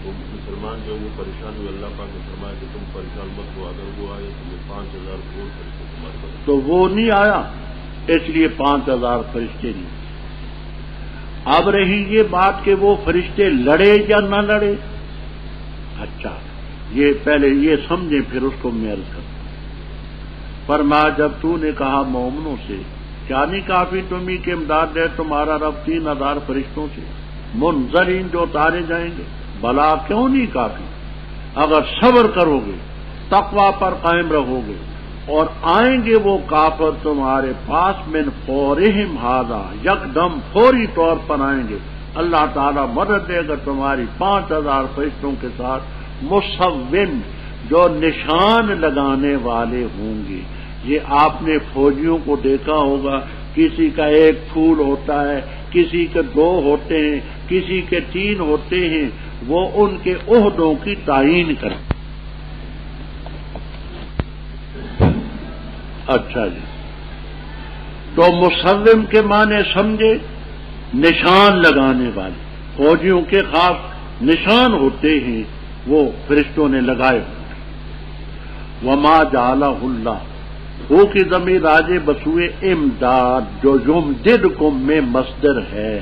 Speaker 2: تو مسلمان جو وہ پریشان ہوئے، اللہ پاک نے فرمایا کہ تم پریشان مت ہو، اگر وہ آئے تو یہ 5000 اور فرشتے تمہارے پاس،
Speaker 1: تو وہ نہیں آیا، اس لیے 5000 فرشتے نہیں۔ اب رہی یہ بات کہ وہ فرشتے لڑے یا نہ لڑے، اچھا یہ پہلے یہ سمجھیں پھر اس کو میں عرض کرتا ہوں۔ فرمایا جب تو نے کہا مومنوں سے کیا نہیں کافی تمہیں کہ امداد دے تمہارا رب 3000 فرشتوں سے منزلین جو اتارے جائیں گے؟ بلا کیوں نہیں کافی؟ اگر صبر کرو گے، تقوی پر قائم رہو گے، اور آئیں گے وہ کافر تمہارے پاس من فورہم ھذا، یکدم فوری طور پر آئیں گے، اللہ تعالیٰ مدد دے گا تمہاری 5000 فرشتوں کے ساتھ، مصوم جو نشان لگانے والے ہوں گے۔ یہ آپ نے فوجیوں کو دیکھا ہوگا، کسی کا 1 پھول ہوتا ہے، کسی کے 2 ہوتے ہیں، کسی کے 3 ہوتے ہیں، وہ ان کے عہدوں کی تعین کرتے۔ اچھا جی، تو مصوم کے معنی سمجھے؟ نشان لگانے والے، فوجیوں کے خاص نشان ہوتے ہیں، وہ فرشتوں نے لگائے ہوتے۔ وما جعلہ اللہ، وہ کی ضمیر راجع بسوئے امداد جو یمددکم میں مصدر ہے،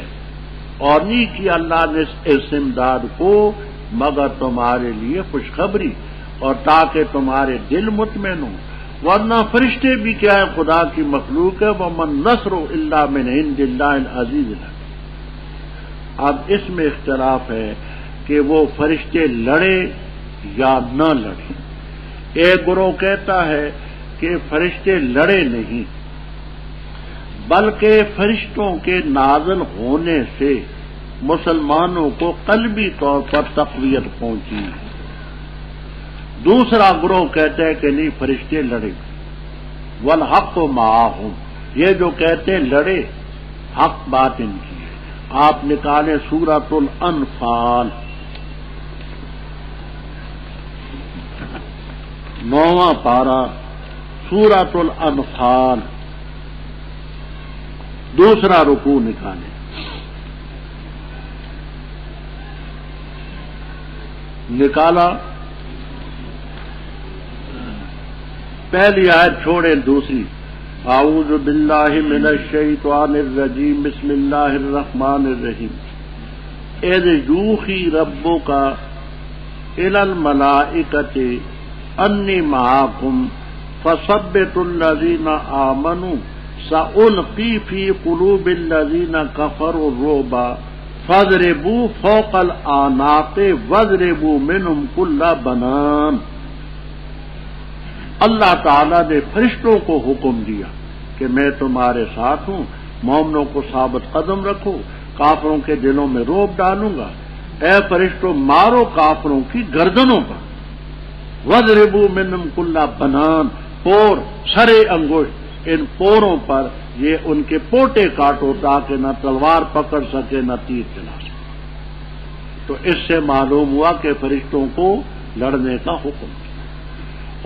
Speaker 1: اور نہیں کیا اللہ نے اس امداد کو مگر تمہارے لیے خوشخبری اور تاکہ تمہارے دل مطمئن ہوں، ورنہ فرشتے بھی کیا ہے خدا کی مخلوق ہے، ومن نصر الا من عند اللہ العزیز الحکیم۔ اب اس میں اختلاف ہے کہ وہ فرشتے لڑے یا نہ لڑے۔ ایک گروہ کہتا ہے کہ فرشتے لڑے نہیں، بلکہ فرشتوں کے نازل ہونے سے مسلمانوں کو قلبی طور پر تقویت پہنچی۔ دوسرا گروہ کہتے ہیں کہ نہیں فرشتے لڑے، والحق معاہم، یہ جو کہتے ہیں لڑے حق بات ان کی ہے۔ آپ نکالیں سورۃ الانفال 9واں پارہ، سورۃ الانفال دوسرا رکوع نکالیں۔ نکالا، پہلی آیت چھوڑیں دوسری، اعوذ باللہ من الشیطان الرجیم بسم اللہ الرحمن الرحیم، اذ یوحی ربک الی الملائکۃ انی معکم فثبتوا الذین آمنوا سألقی فی قلوب الذین کفروا الرعب فَاضْرِبُوا فَوْقَ الْأَعْنَاقِ وَاضْرِبُوا مِنْهُمْ كُلَّ بَنَانٍ۔ اللہ تعالیٰ نے فرشتوں کو حکم دیا کہ میں تمہارے ساتھ ہوں، مومنوں کو ثابت قدم رکھو، کافروں کے دلوں میں روب ڈالوں گا، اے فرشتوں مارو کافروں کی گردنوں پر، وَاضْرِبُوا مِنْهُمْ كُلَّ بَنَانٍ، پور سرے انگشت، ان پوروں پر یہ ان کے پوٹے کاٹو تاکہ نہ تلوار پکڑ سکے نہ تیر چلا سکے۔ تو اس سے معلوم ہوا کہ فرشتوں کو لڑنے کا حکم ہے۔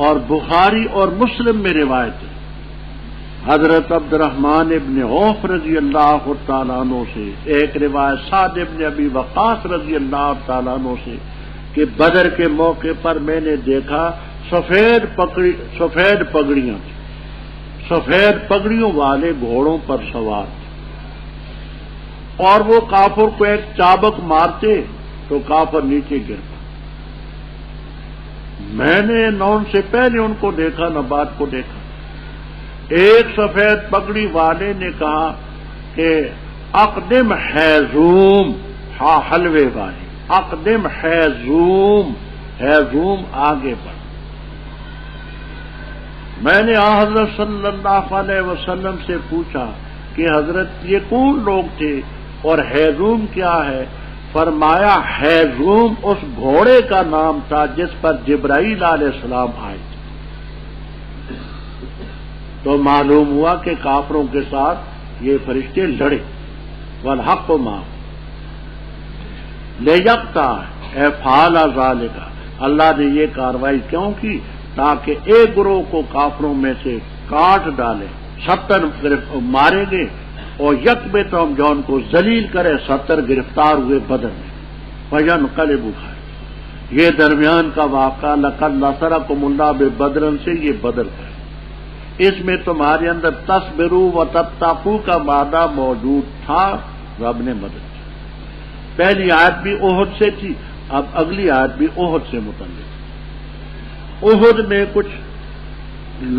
Speaker 1: اور بخاری اور مسلم میں روایت ہے حضرت عبد الرحمن ابن عوف رضی اللہ تعالیٰ عنہ سے، ایک روایت سعد ابن ابی وقاص رضی اللہ تعالیٰ عنہ سے کہ بدر کے موقع پر میں نے دیکھا سفید پگڑیاں تھیں، سفید پگڑیوں والے گھوڑوں پر سوار تھے، اور وہ کافر کو ایک چابک مارتے تو کافر نیچے گر پڑتا۔ میں نے نہ ان سے پہلے ان کو دیکھا نہ بعد کو دیکھا۔ ایک سفید پگڑی والے نے کہا کہ اقدم حیزوم، ہاں حلوے والے، اقدم حیزوم، حیزوم آگے بڑھ۔ میں نے حضرت صلی اللہ علیہ وسلم سے پوچھا کہ حضرت یہ کون لوگ تھے اور حیزوم کیا ہے؟ فرمایا حیزوم اس گھوڑے کا نام تھا جس پر جبرائیل علیہ السلام آئے تھے۔ تو معلوم ہوا کہ کافروں کے ساتھ یہ فرشتے لڑے، والحق ما لیقطع افعال ذالک، اللہ نے یہ کاروائی کیوں کی؟ تاکہ ایک گروہ کو کافروں میں سے کاٹ ڈالے، 70 مارے گے، اور یکبتہم جو ان کو ذلیل کرے، 70 گرفتار ہوئے بدر میں، فینقلبوا خائبین۔ یہ درمیان کا واقعہ لقد نصرکم اللہ ببدر سے یہ بدر کا ہے۔ اس میں تمہارے اندر تصبروا وتتقوا کا مادہ موجود تھا، رب نے مدد کی۔ پہلی آیت بھی احد سے تھی، اب اگلی آیت بھی احد سے متعلق۔ احد میں کچھ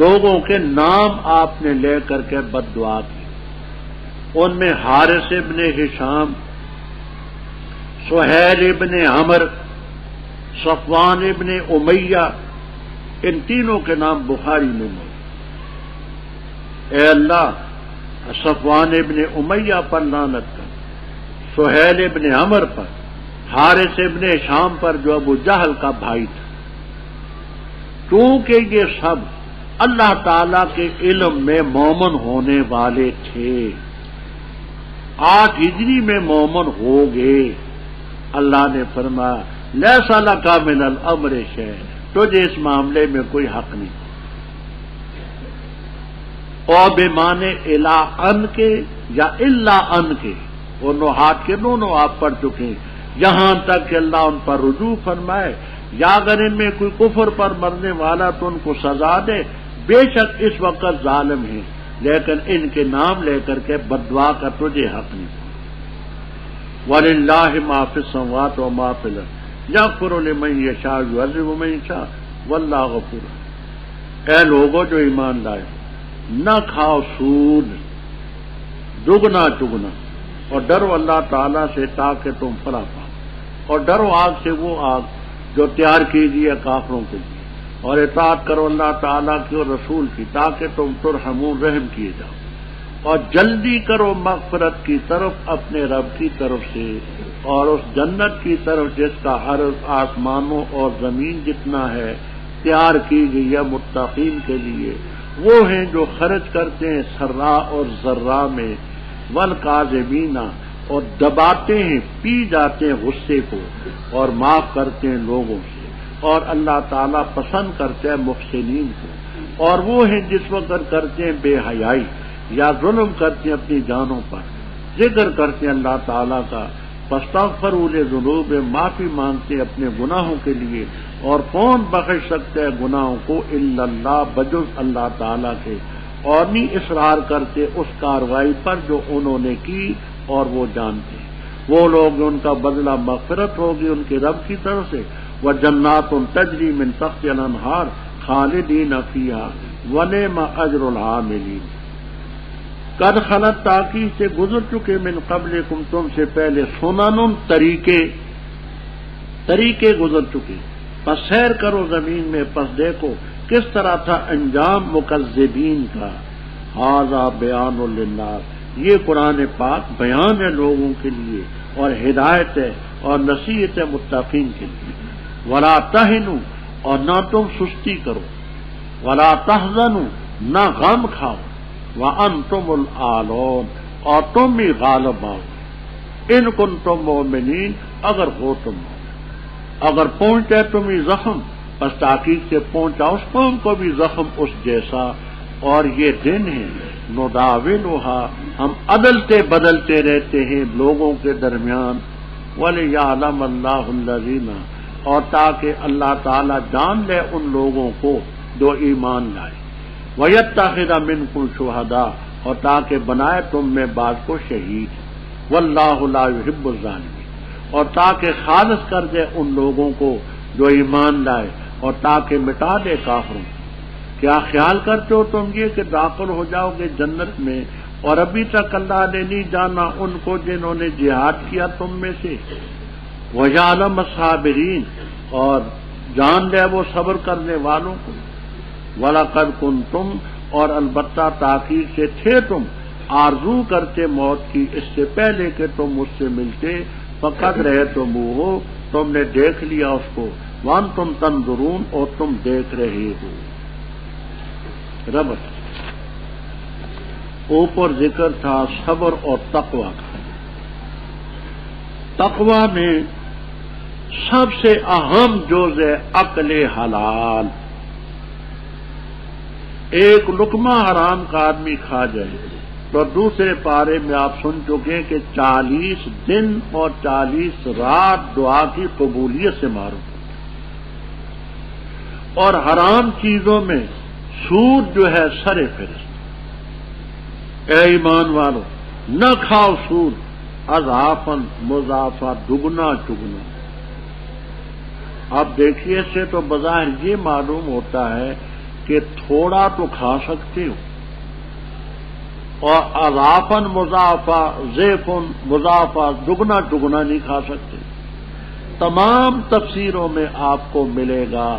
Speaker 1: لوگوں کے نام آپ نے لے کر کے بد دعا کی، ان میں حارث ابن ہشام، سہیل ابن عمر، صفوان ابن امیہ، ان تینوں کے نام بخاری میں موجود۔ اے اللہ صفوان ابن امیہ پر لعنت کر، سہیل ابن عمر پر، حارث ابن ہشام پر جو ابو جہل کا بھائی تھا، کیونکہ یہ سب اللہ تعالی کے علم میں مومن ہونے والے تھے، 8 ہجری میں مومن ہو گئے۔ اللہ نے فرمایا لیس لک من الامر شیء، تجھے اس معاملے میں کوئی حق نہیں۔ اور بمانے الا ان کے یا الا ان کے، وہ نحات کے دونوں آپ پڑھ چکے ہیں، یہاں تک کہ اللہ ان پر رجوع فرمائے، یا اگر ان میں کوئی کفر پر مرنے والا تو ان کو سزا دے، بے شک اس وقت ظالم ہیں، لیکن ان کے نام لے کر کے بددعا کا تجھے حق نہیں۔ وَلِلَّهِ مَا فِي السَّمَاوَاتِ وَمَا فِي الْأَرْضِ يَغْفِرُ لِمَن يَشَاءُ وَيُعَذِّبُ مَن يَشَاءُ وَاللَّهُ غَفُورٌ۔ اے لوگوں جو ایمان لائے، نہ کھاؤ سود دگنا چگنا، اور ڈرو اللہ تعالیٰ سے تاکہ تم فلاح پاؤ، اور ڈرو آگ سے وہ آگ جو تیار کیجیے کافروں کے لیے، اور اطاعت کرو اللہ تعالیٰ کی اور رسول کی تاکہ تم ترحمون، رحم کیے جاؤ، اور جلدی کرو مغفرت کی طرف اپنے رب کی طرف سے، اور اس جنت کی طرف جس کا عرض آسمانوں اور زمین جتنا ہے، تیار کی گئی ہے متقین کے لیے۔ وہ ہیں جو خرچ کرتے ہیں سرا اور ذرا میں، والکاظمین، اور دباتے ہیں، پی جاتے ہیں غصے کو، اور معاف کرتے ہیں لوگوں سے، اور اللہ تعالیٰ پسند کرتے ہیں محسنین کو۔ اور وہ ہیں جس وقت کرتے ہیں بے حیائی یا ظلم کرتے ہیں اپنی جانوں پر، ذکر کرتے ہیں اللہ تعالیٰ کا، فاستغفروا لذنوبہم، معافی مانگتے ہیں اپنے گناہوں کے لیے، اور کون بخش سکتا ہے گناہوں کو الا اللہ، بجز اللہ تعالیٰ کے، اور نہیں اصرار کرتے اس کاروائی پر جو انہوں نے کی اور وہ جانتے ہیں۔ وہ لوگ ان کا بدلہ مغفرت ہوگی ان کے رب کی طرف سے، وجنات تجری من تحتہا الانہار خالدین فیہا ونعم اجر العاملین۔ قد خلت تاکید سے گزر چکے من قبلکم تم سے پہلے سنن طریقے گزر چکے، پس سیر کرو زمین میں، پس دیکھو کس طرح تھا انجام مکذبین کا۔ ھذا بیان للناس، یہ قرآن پاک بیان ہے لوگوں کے لیے اور ہدایت ہے اور نصیحت ہے متقین کے لیے۔ ولا تہنوا، اور نہ تم سستی کرو، ولا تحزنوا، نہ غم کھاؤ، وانتم الاعلون، اور تم بھی غالب آؤ، ان کنتم مؤمنین، اگر ہو تم مومن۔ اگر پہنچے تمہیں زخم، پس تحقیق سے پہنچا اس قوم کو بھی زخم اس جیسا، اور یہ دن ہے نداولھا، ہم عدلتے بدلتے رہتے ہیں لوگوں کے درمیان، ولیعلم اللہ الذین، اور تاکہ اللہ تعالی جان لے ان لوگوں کو جو ایمان لائے، ویتخذ منکم شہداء، اور تاکہ بنائے تم میں بعض کو شہید، واللہ لا یحب الظالمین، اور تاکہ خالص کر دے ان لوگوں کو جو ایمان لائے، اور تاکہ مٹا دے کافروں۔ کیا خیال کرتے ہو تم یہ کہ داخل ہو جاؤ گے جنت میں، اور ابھی تک اللہ نے نہیں جانا ان کو جنہوں نے جہاد کیا تم میں سے، وَيَعْلَمَ الصَّابِرِينَ، اور جان لے وہ صبر کرنے والوں کو، وَلَقَدْ كُنْتُمْ، اور البتہ تاکید سے تھے تم، آرزو کرتے موت کی اس سے پہلے کہ تم مجھ سے ملتے، فقد رہے تم ہو، تم نے دیکھ لیا اس کو، وَأَنْتُمْ تَنْظُرُونَ، اور تم دیکھ رہے ہو۔ ربط اوپر ذکر تھا صبر اور تقوی کا۔ تقوی میں سب سے اہم جز ہے عقل حلال۔ ایک لقمہ حرام کا آدمی کھا جائے تو دوسرے پارے میں آپ سن چکے کہ 40 دن اور 40 رات دعا کی قبولیت سے معروف ہوتا ہے، اور حرام چیزوں میں سود جو ہے سر فہرست۔ اے ایمان والو، نہ کھاؤ سود، اضعافاً مضاعفہ، دگنا چگنا۔ اب دیکھیے اس سے تو بظاہر یہ معلوم ہوتا ہے کہ تھوڑا تو کھا سکتے ہو، اور اضعافاً مضاعفہ، ضعفاً مضاعفہ، دگنا چگنا نہیں کھا سکتے۔ تمام تفسیروں میں آپ کو ملے گا،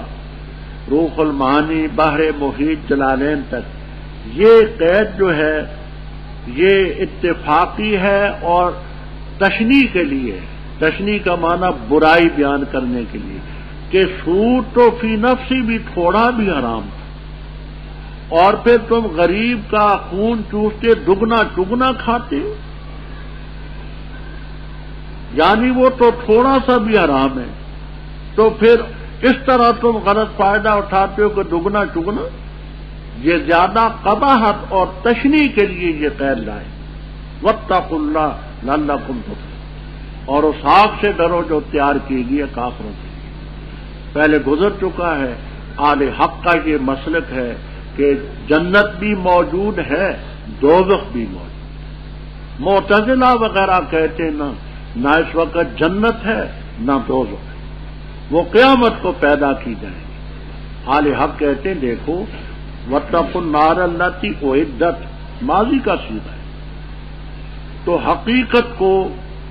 Speaker 1: روح المعانی، بحر محیط، جلالین تک، یہ قید جو ہے یہ اتفاقی ہے اور تشنیع کے لیے، تشنیع کا معنی برائی بیان کرنے کے لیے، کہ سود تو فی نفسی بھی تھوڑا بھی حرام تھا، اور پھر تم غریب کا خون چوستے دگنا چگنا کھاتے ہو، یعنی وہ تو تھوڑا سا بھی حرام ہے، تو پھر اس طرح تم غلط فائدہ اٹھاتے ہو کہ دگنا چگنا۔ یہ زیادہ قباحت اور تشنیع کے لیے یہ قید لائے، واتقوا اللہ لعلکم تفلحون، اور اس آگ سے ڈرو جو تیار کی گئی ہے کافروں کے لیے۔ پہلے گزر چکا ہے، اہل حق کا یہ مسلک ہے کہ جنت بھی موجود ہے، دوزخ بھی موجود۔ معتزلہ وغیرہ کہتے نہ اس وقت جنت ہے نہ دوزخ ہے، وہ قیامت کو پیدا کی جائیں گی۔ اہل حق کہتے ہیں دیکھو، واتقوا النار التی اعدت ماضی کا سیغہ ہے، تو حقیقت کو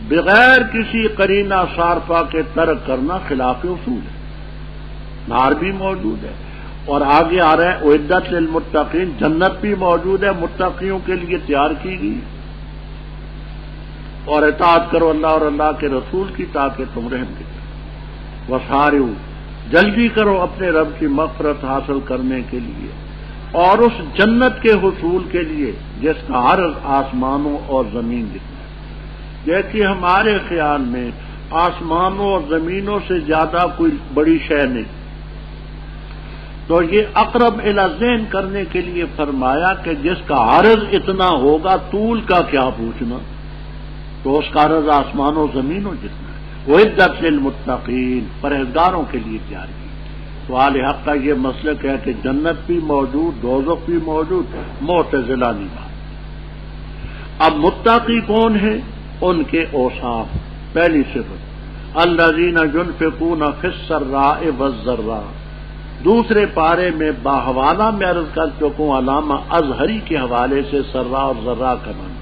Speaker 1: بغیر کسی قرینہ صارفہ کے ترک کرنا خلاف اصول ہے۔ نار بھی موجود ہے، اور آگے آ رہا ہے اعدت للمتقین، جنت بھی موجود ہے، متقیوں کے لیے تیار کی گئی، اور اطاعت کرو اللہ اور اللہ کے رسول کی تاکہ تم رحم کی۔ وسارعوا، جلدی کرو اپنے رب کی مغفرت حاصل کرنے کے لیے اور اس جنت کے حصول کے لیے جس کا عرض آسمانوں اور زمین جتنا ہے۔ دیکھیے ہمارے خیال میں آسمانوں اور زمینوں سے زیادہ کوئی بڑی شے نہیں، تو یہ اقرب الی ذہن کرنے کے لیے فرمایا کہ جس کا عرض اتنا ہوگا طول کا کیا پوچھنا، تو اس کا عرض آسمانوں و زمینوں جتنا ہے۔ اعدت للمتقین، پرہیزگاروں کے لیے تیار کی۔ تو اہل حق کا یہ مسلک ہے کہ جنت بھی موجود، دوزخ بھی موجود، معتزلہ نہیں بات۔ اب متقی کون ہیں؟ ان کے اوصاف۔ پہلی صفت الذین ينفقون فی السراء والضراء، دوسرے پارے میں باحوالہ میں عرض کر چکوں علامہ ازہری کے حوالے سے سرا اور ذرا کا معنی،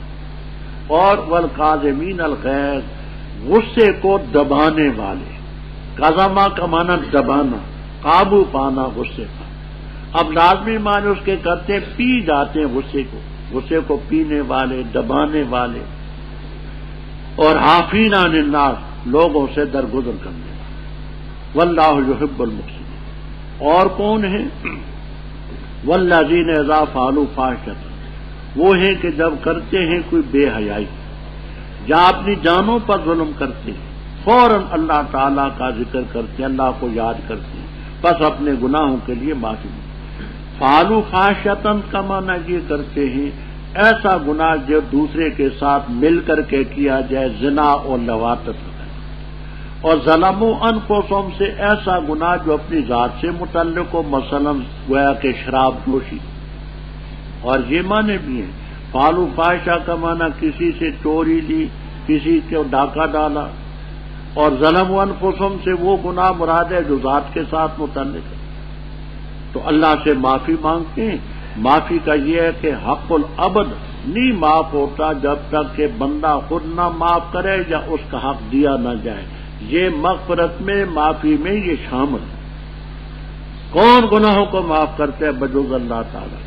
Speaker 1: اور والکاظمین الغیظ غصے کو دبانے والے، کظما کا معنی دبانا، قابو پانا غصے کا۔ اب لازمی معنی اس کے کرتے ہیں پی جاتے ہیں غصے کو پینے والے، دبانے والے، اور عافین عن الناس لوگوں سے درگزر کرنے والے۔ واللہ یحب المحسنین۔ اور کون ہیں؟ والذین اذا فعلوا فاحشۃ، وہ ہیں کہ جب کرتے ہیں کوئی بے حیائی یا اپنی جانوں پر ظلم کرتے ہیں، فوراً اللہ تعالیٰ کا ذکر کرتے ہیں، اللہ کو یاد کرتے ہیں، بس اپنے گناہوں کے لیے معافی مانگتے ہیں۔ فعلوا فاحشۃ کا معنی یہ کرتے ہیں ایسا گناہ جو دوسرے کے ساتھ مل کر کے کیا جائے، زنا اور لواطت ہے، اور ظلموا انفسہم سے ایسا گناہ جو اپنی ذات سے متعلق ہو، مثلا گویا کہ شراب نوشی، اور یہ معنی بھی ہیں۔ فعلوا فاحشہ کا معنی کسی سے چوری لی، کسی کو ڈاکہ ڈالا، اور ظلموا انفسہم سے وہ گناہ مراد ہے جو ذات کے ساتھ متعلق ہے۔ تو اللہ سے معافی مانگتے ہیں۔ معافی کا یہ ہے کہ حق العبد نہیں معاف ہوتا جب تک کہ بندہ خود نہ معاف کرے یا اس کا حق دیا نہ جائے۔ یہ مغفرت میں، معافی میں یہ شامل ہے۔ کون گناہوں کو معاف کرتے ہیں؟ بجز اللہ تعالی۔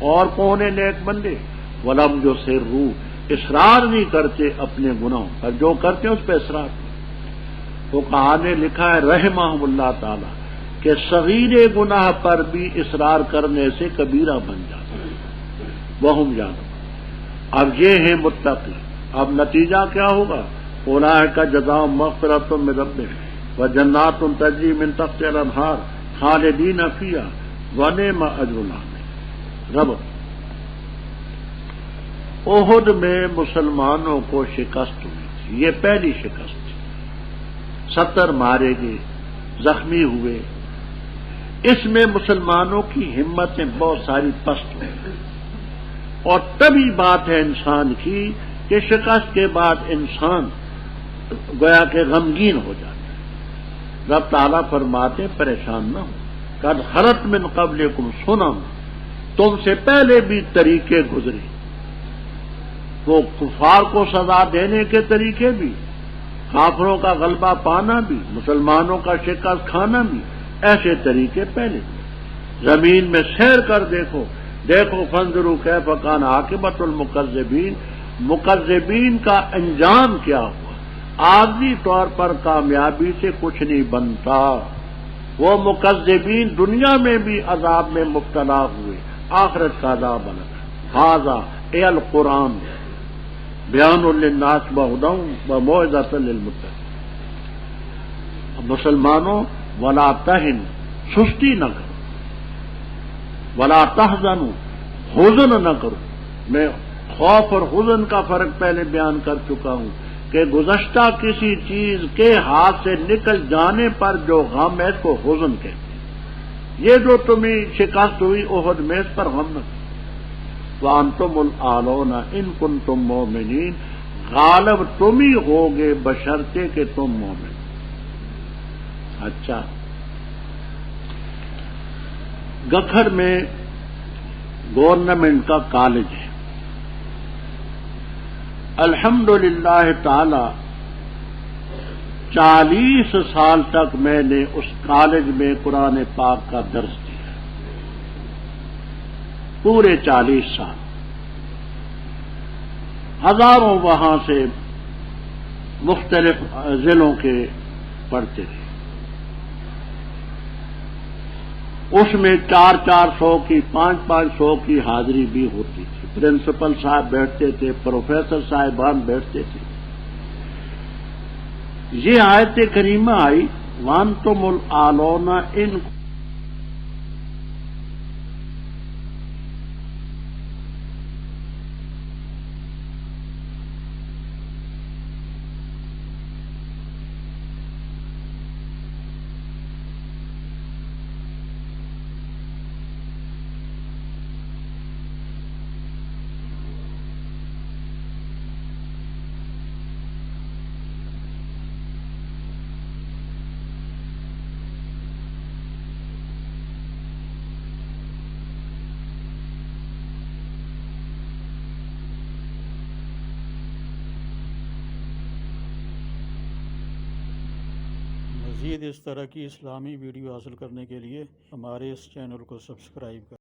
Speaker 1: اور کون ہے نیک بندے؟ ولم یصروا، اصرار نہیں کرتے اپنے گناہوں پر، جو کرتے ہیں اس پہ اصرار نہیں۔ تو کہا نے لکھا ہے رحمہم اللہ تعالی کہ صغیر گناہ پر بھی اصرار کرنے سے کبیرہ بن جاتا ہے۔ وہم یعلمون۔ اب یہ ہیں متقی۔ اب نتیجہ کیا ہوگا؟ اولئک جزاؤہم مغفرۃ من ربہم وجنات تجری من تحتہا الانہار خالدین فیہا ونعم اجر العاملین۔ رب احد میں مسلمانوں کو شکست ہوئی تھی، یہ پہلی شکست تھی۔ 70 مارے گئے، زخمی ہوئے۔ اس میں مسلمانوں کی ہمتیں بہت ساری پست ہوئی، اور تبھی بات ہے انسان کی کہ شکست کے بعد انسان گویا کہ غمگین ہو جاتا ہے۔ رب تعالیٰ فرماتے ہیں پریشان نہ ہو، قد خلت من قبلکم سنن، تم سے پہلے بھی طریقے گزرے، وہ کفار کو سزا دینے کے طریقے بھی، کافروں کا غلبہ پانا بھی، مسلمانوں کا شکست کھانا بھی، ایسے طریقے پہلے بھی۔ زمین میں سیر کر دیکھو فانظروا کیف کان عاقبۃ المکذبین، مکذبین کا انجام کیا ہوا۔ عارضی طور پر کامیابی سے کچھ نہیں بنتا، وہ مکذبین دنیا میں بھی عذاب میں مبتلا ہوئے، آخرت کا عذاب الگ۔ ھذا اے القرآن بیان للناس وہدی وموعظۃ للمتقین۔ مسلمانوں ولا تہن، سستی نہ کرو، ولا تحزنوا، حزن نہ کرو۔ میں خوف اور حزن کا فرق پہلے بیان کر چکا ہوں کہ گزشتہ کسی چیز کے ہاتھ سے نکل جانے پر جو غم ہے اس کو حزن کہتے ہیں۔ یہ جو تمہیں شکست ہوئی احد میں، اس پر غم نہ کرو۔ وانتم الاعلون ان کنتم مؤمنین، غالب تم ہی ہوگے بشرطے کہ تم مومن۔ اچھا، گکھر میں گورنمنٹ کا کالج ہے، الحمدللہ تعالی 40 سال تک میں نے اس کالج میں قرآن پاک کا درس دیا، پورے 40 سال۔ ہزاروں وہاں سے مختلف ضلعوں کے پڑھتے تھے۔ اس میں 400 کی 500 کی حاضری بھی ہوتی تھی۔ پرنسپل صاحب بیٹھتے تھے، پروفیسر صاحبان بیٹھتے تھے۔ یہ آیت کریمہ آئی وانتم الاعلون ان
Speaker 3: مزید اس طرح کی اسلامی ویڈیو حاصل کرنے کے لیے ہمارے اس چینل کو سبسکرائب کریں۔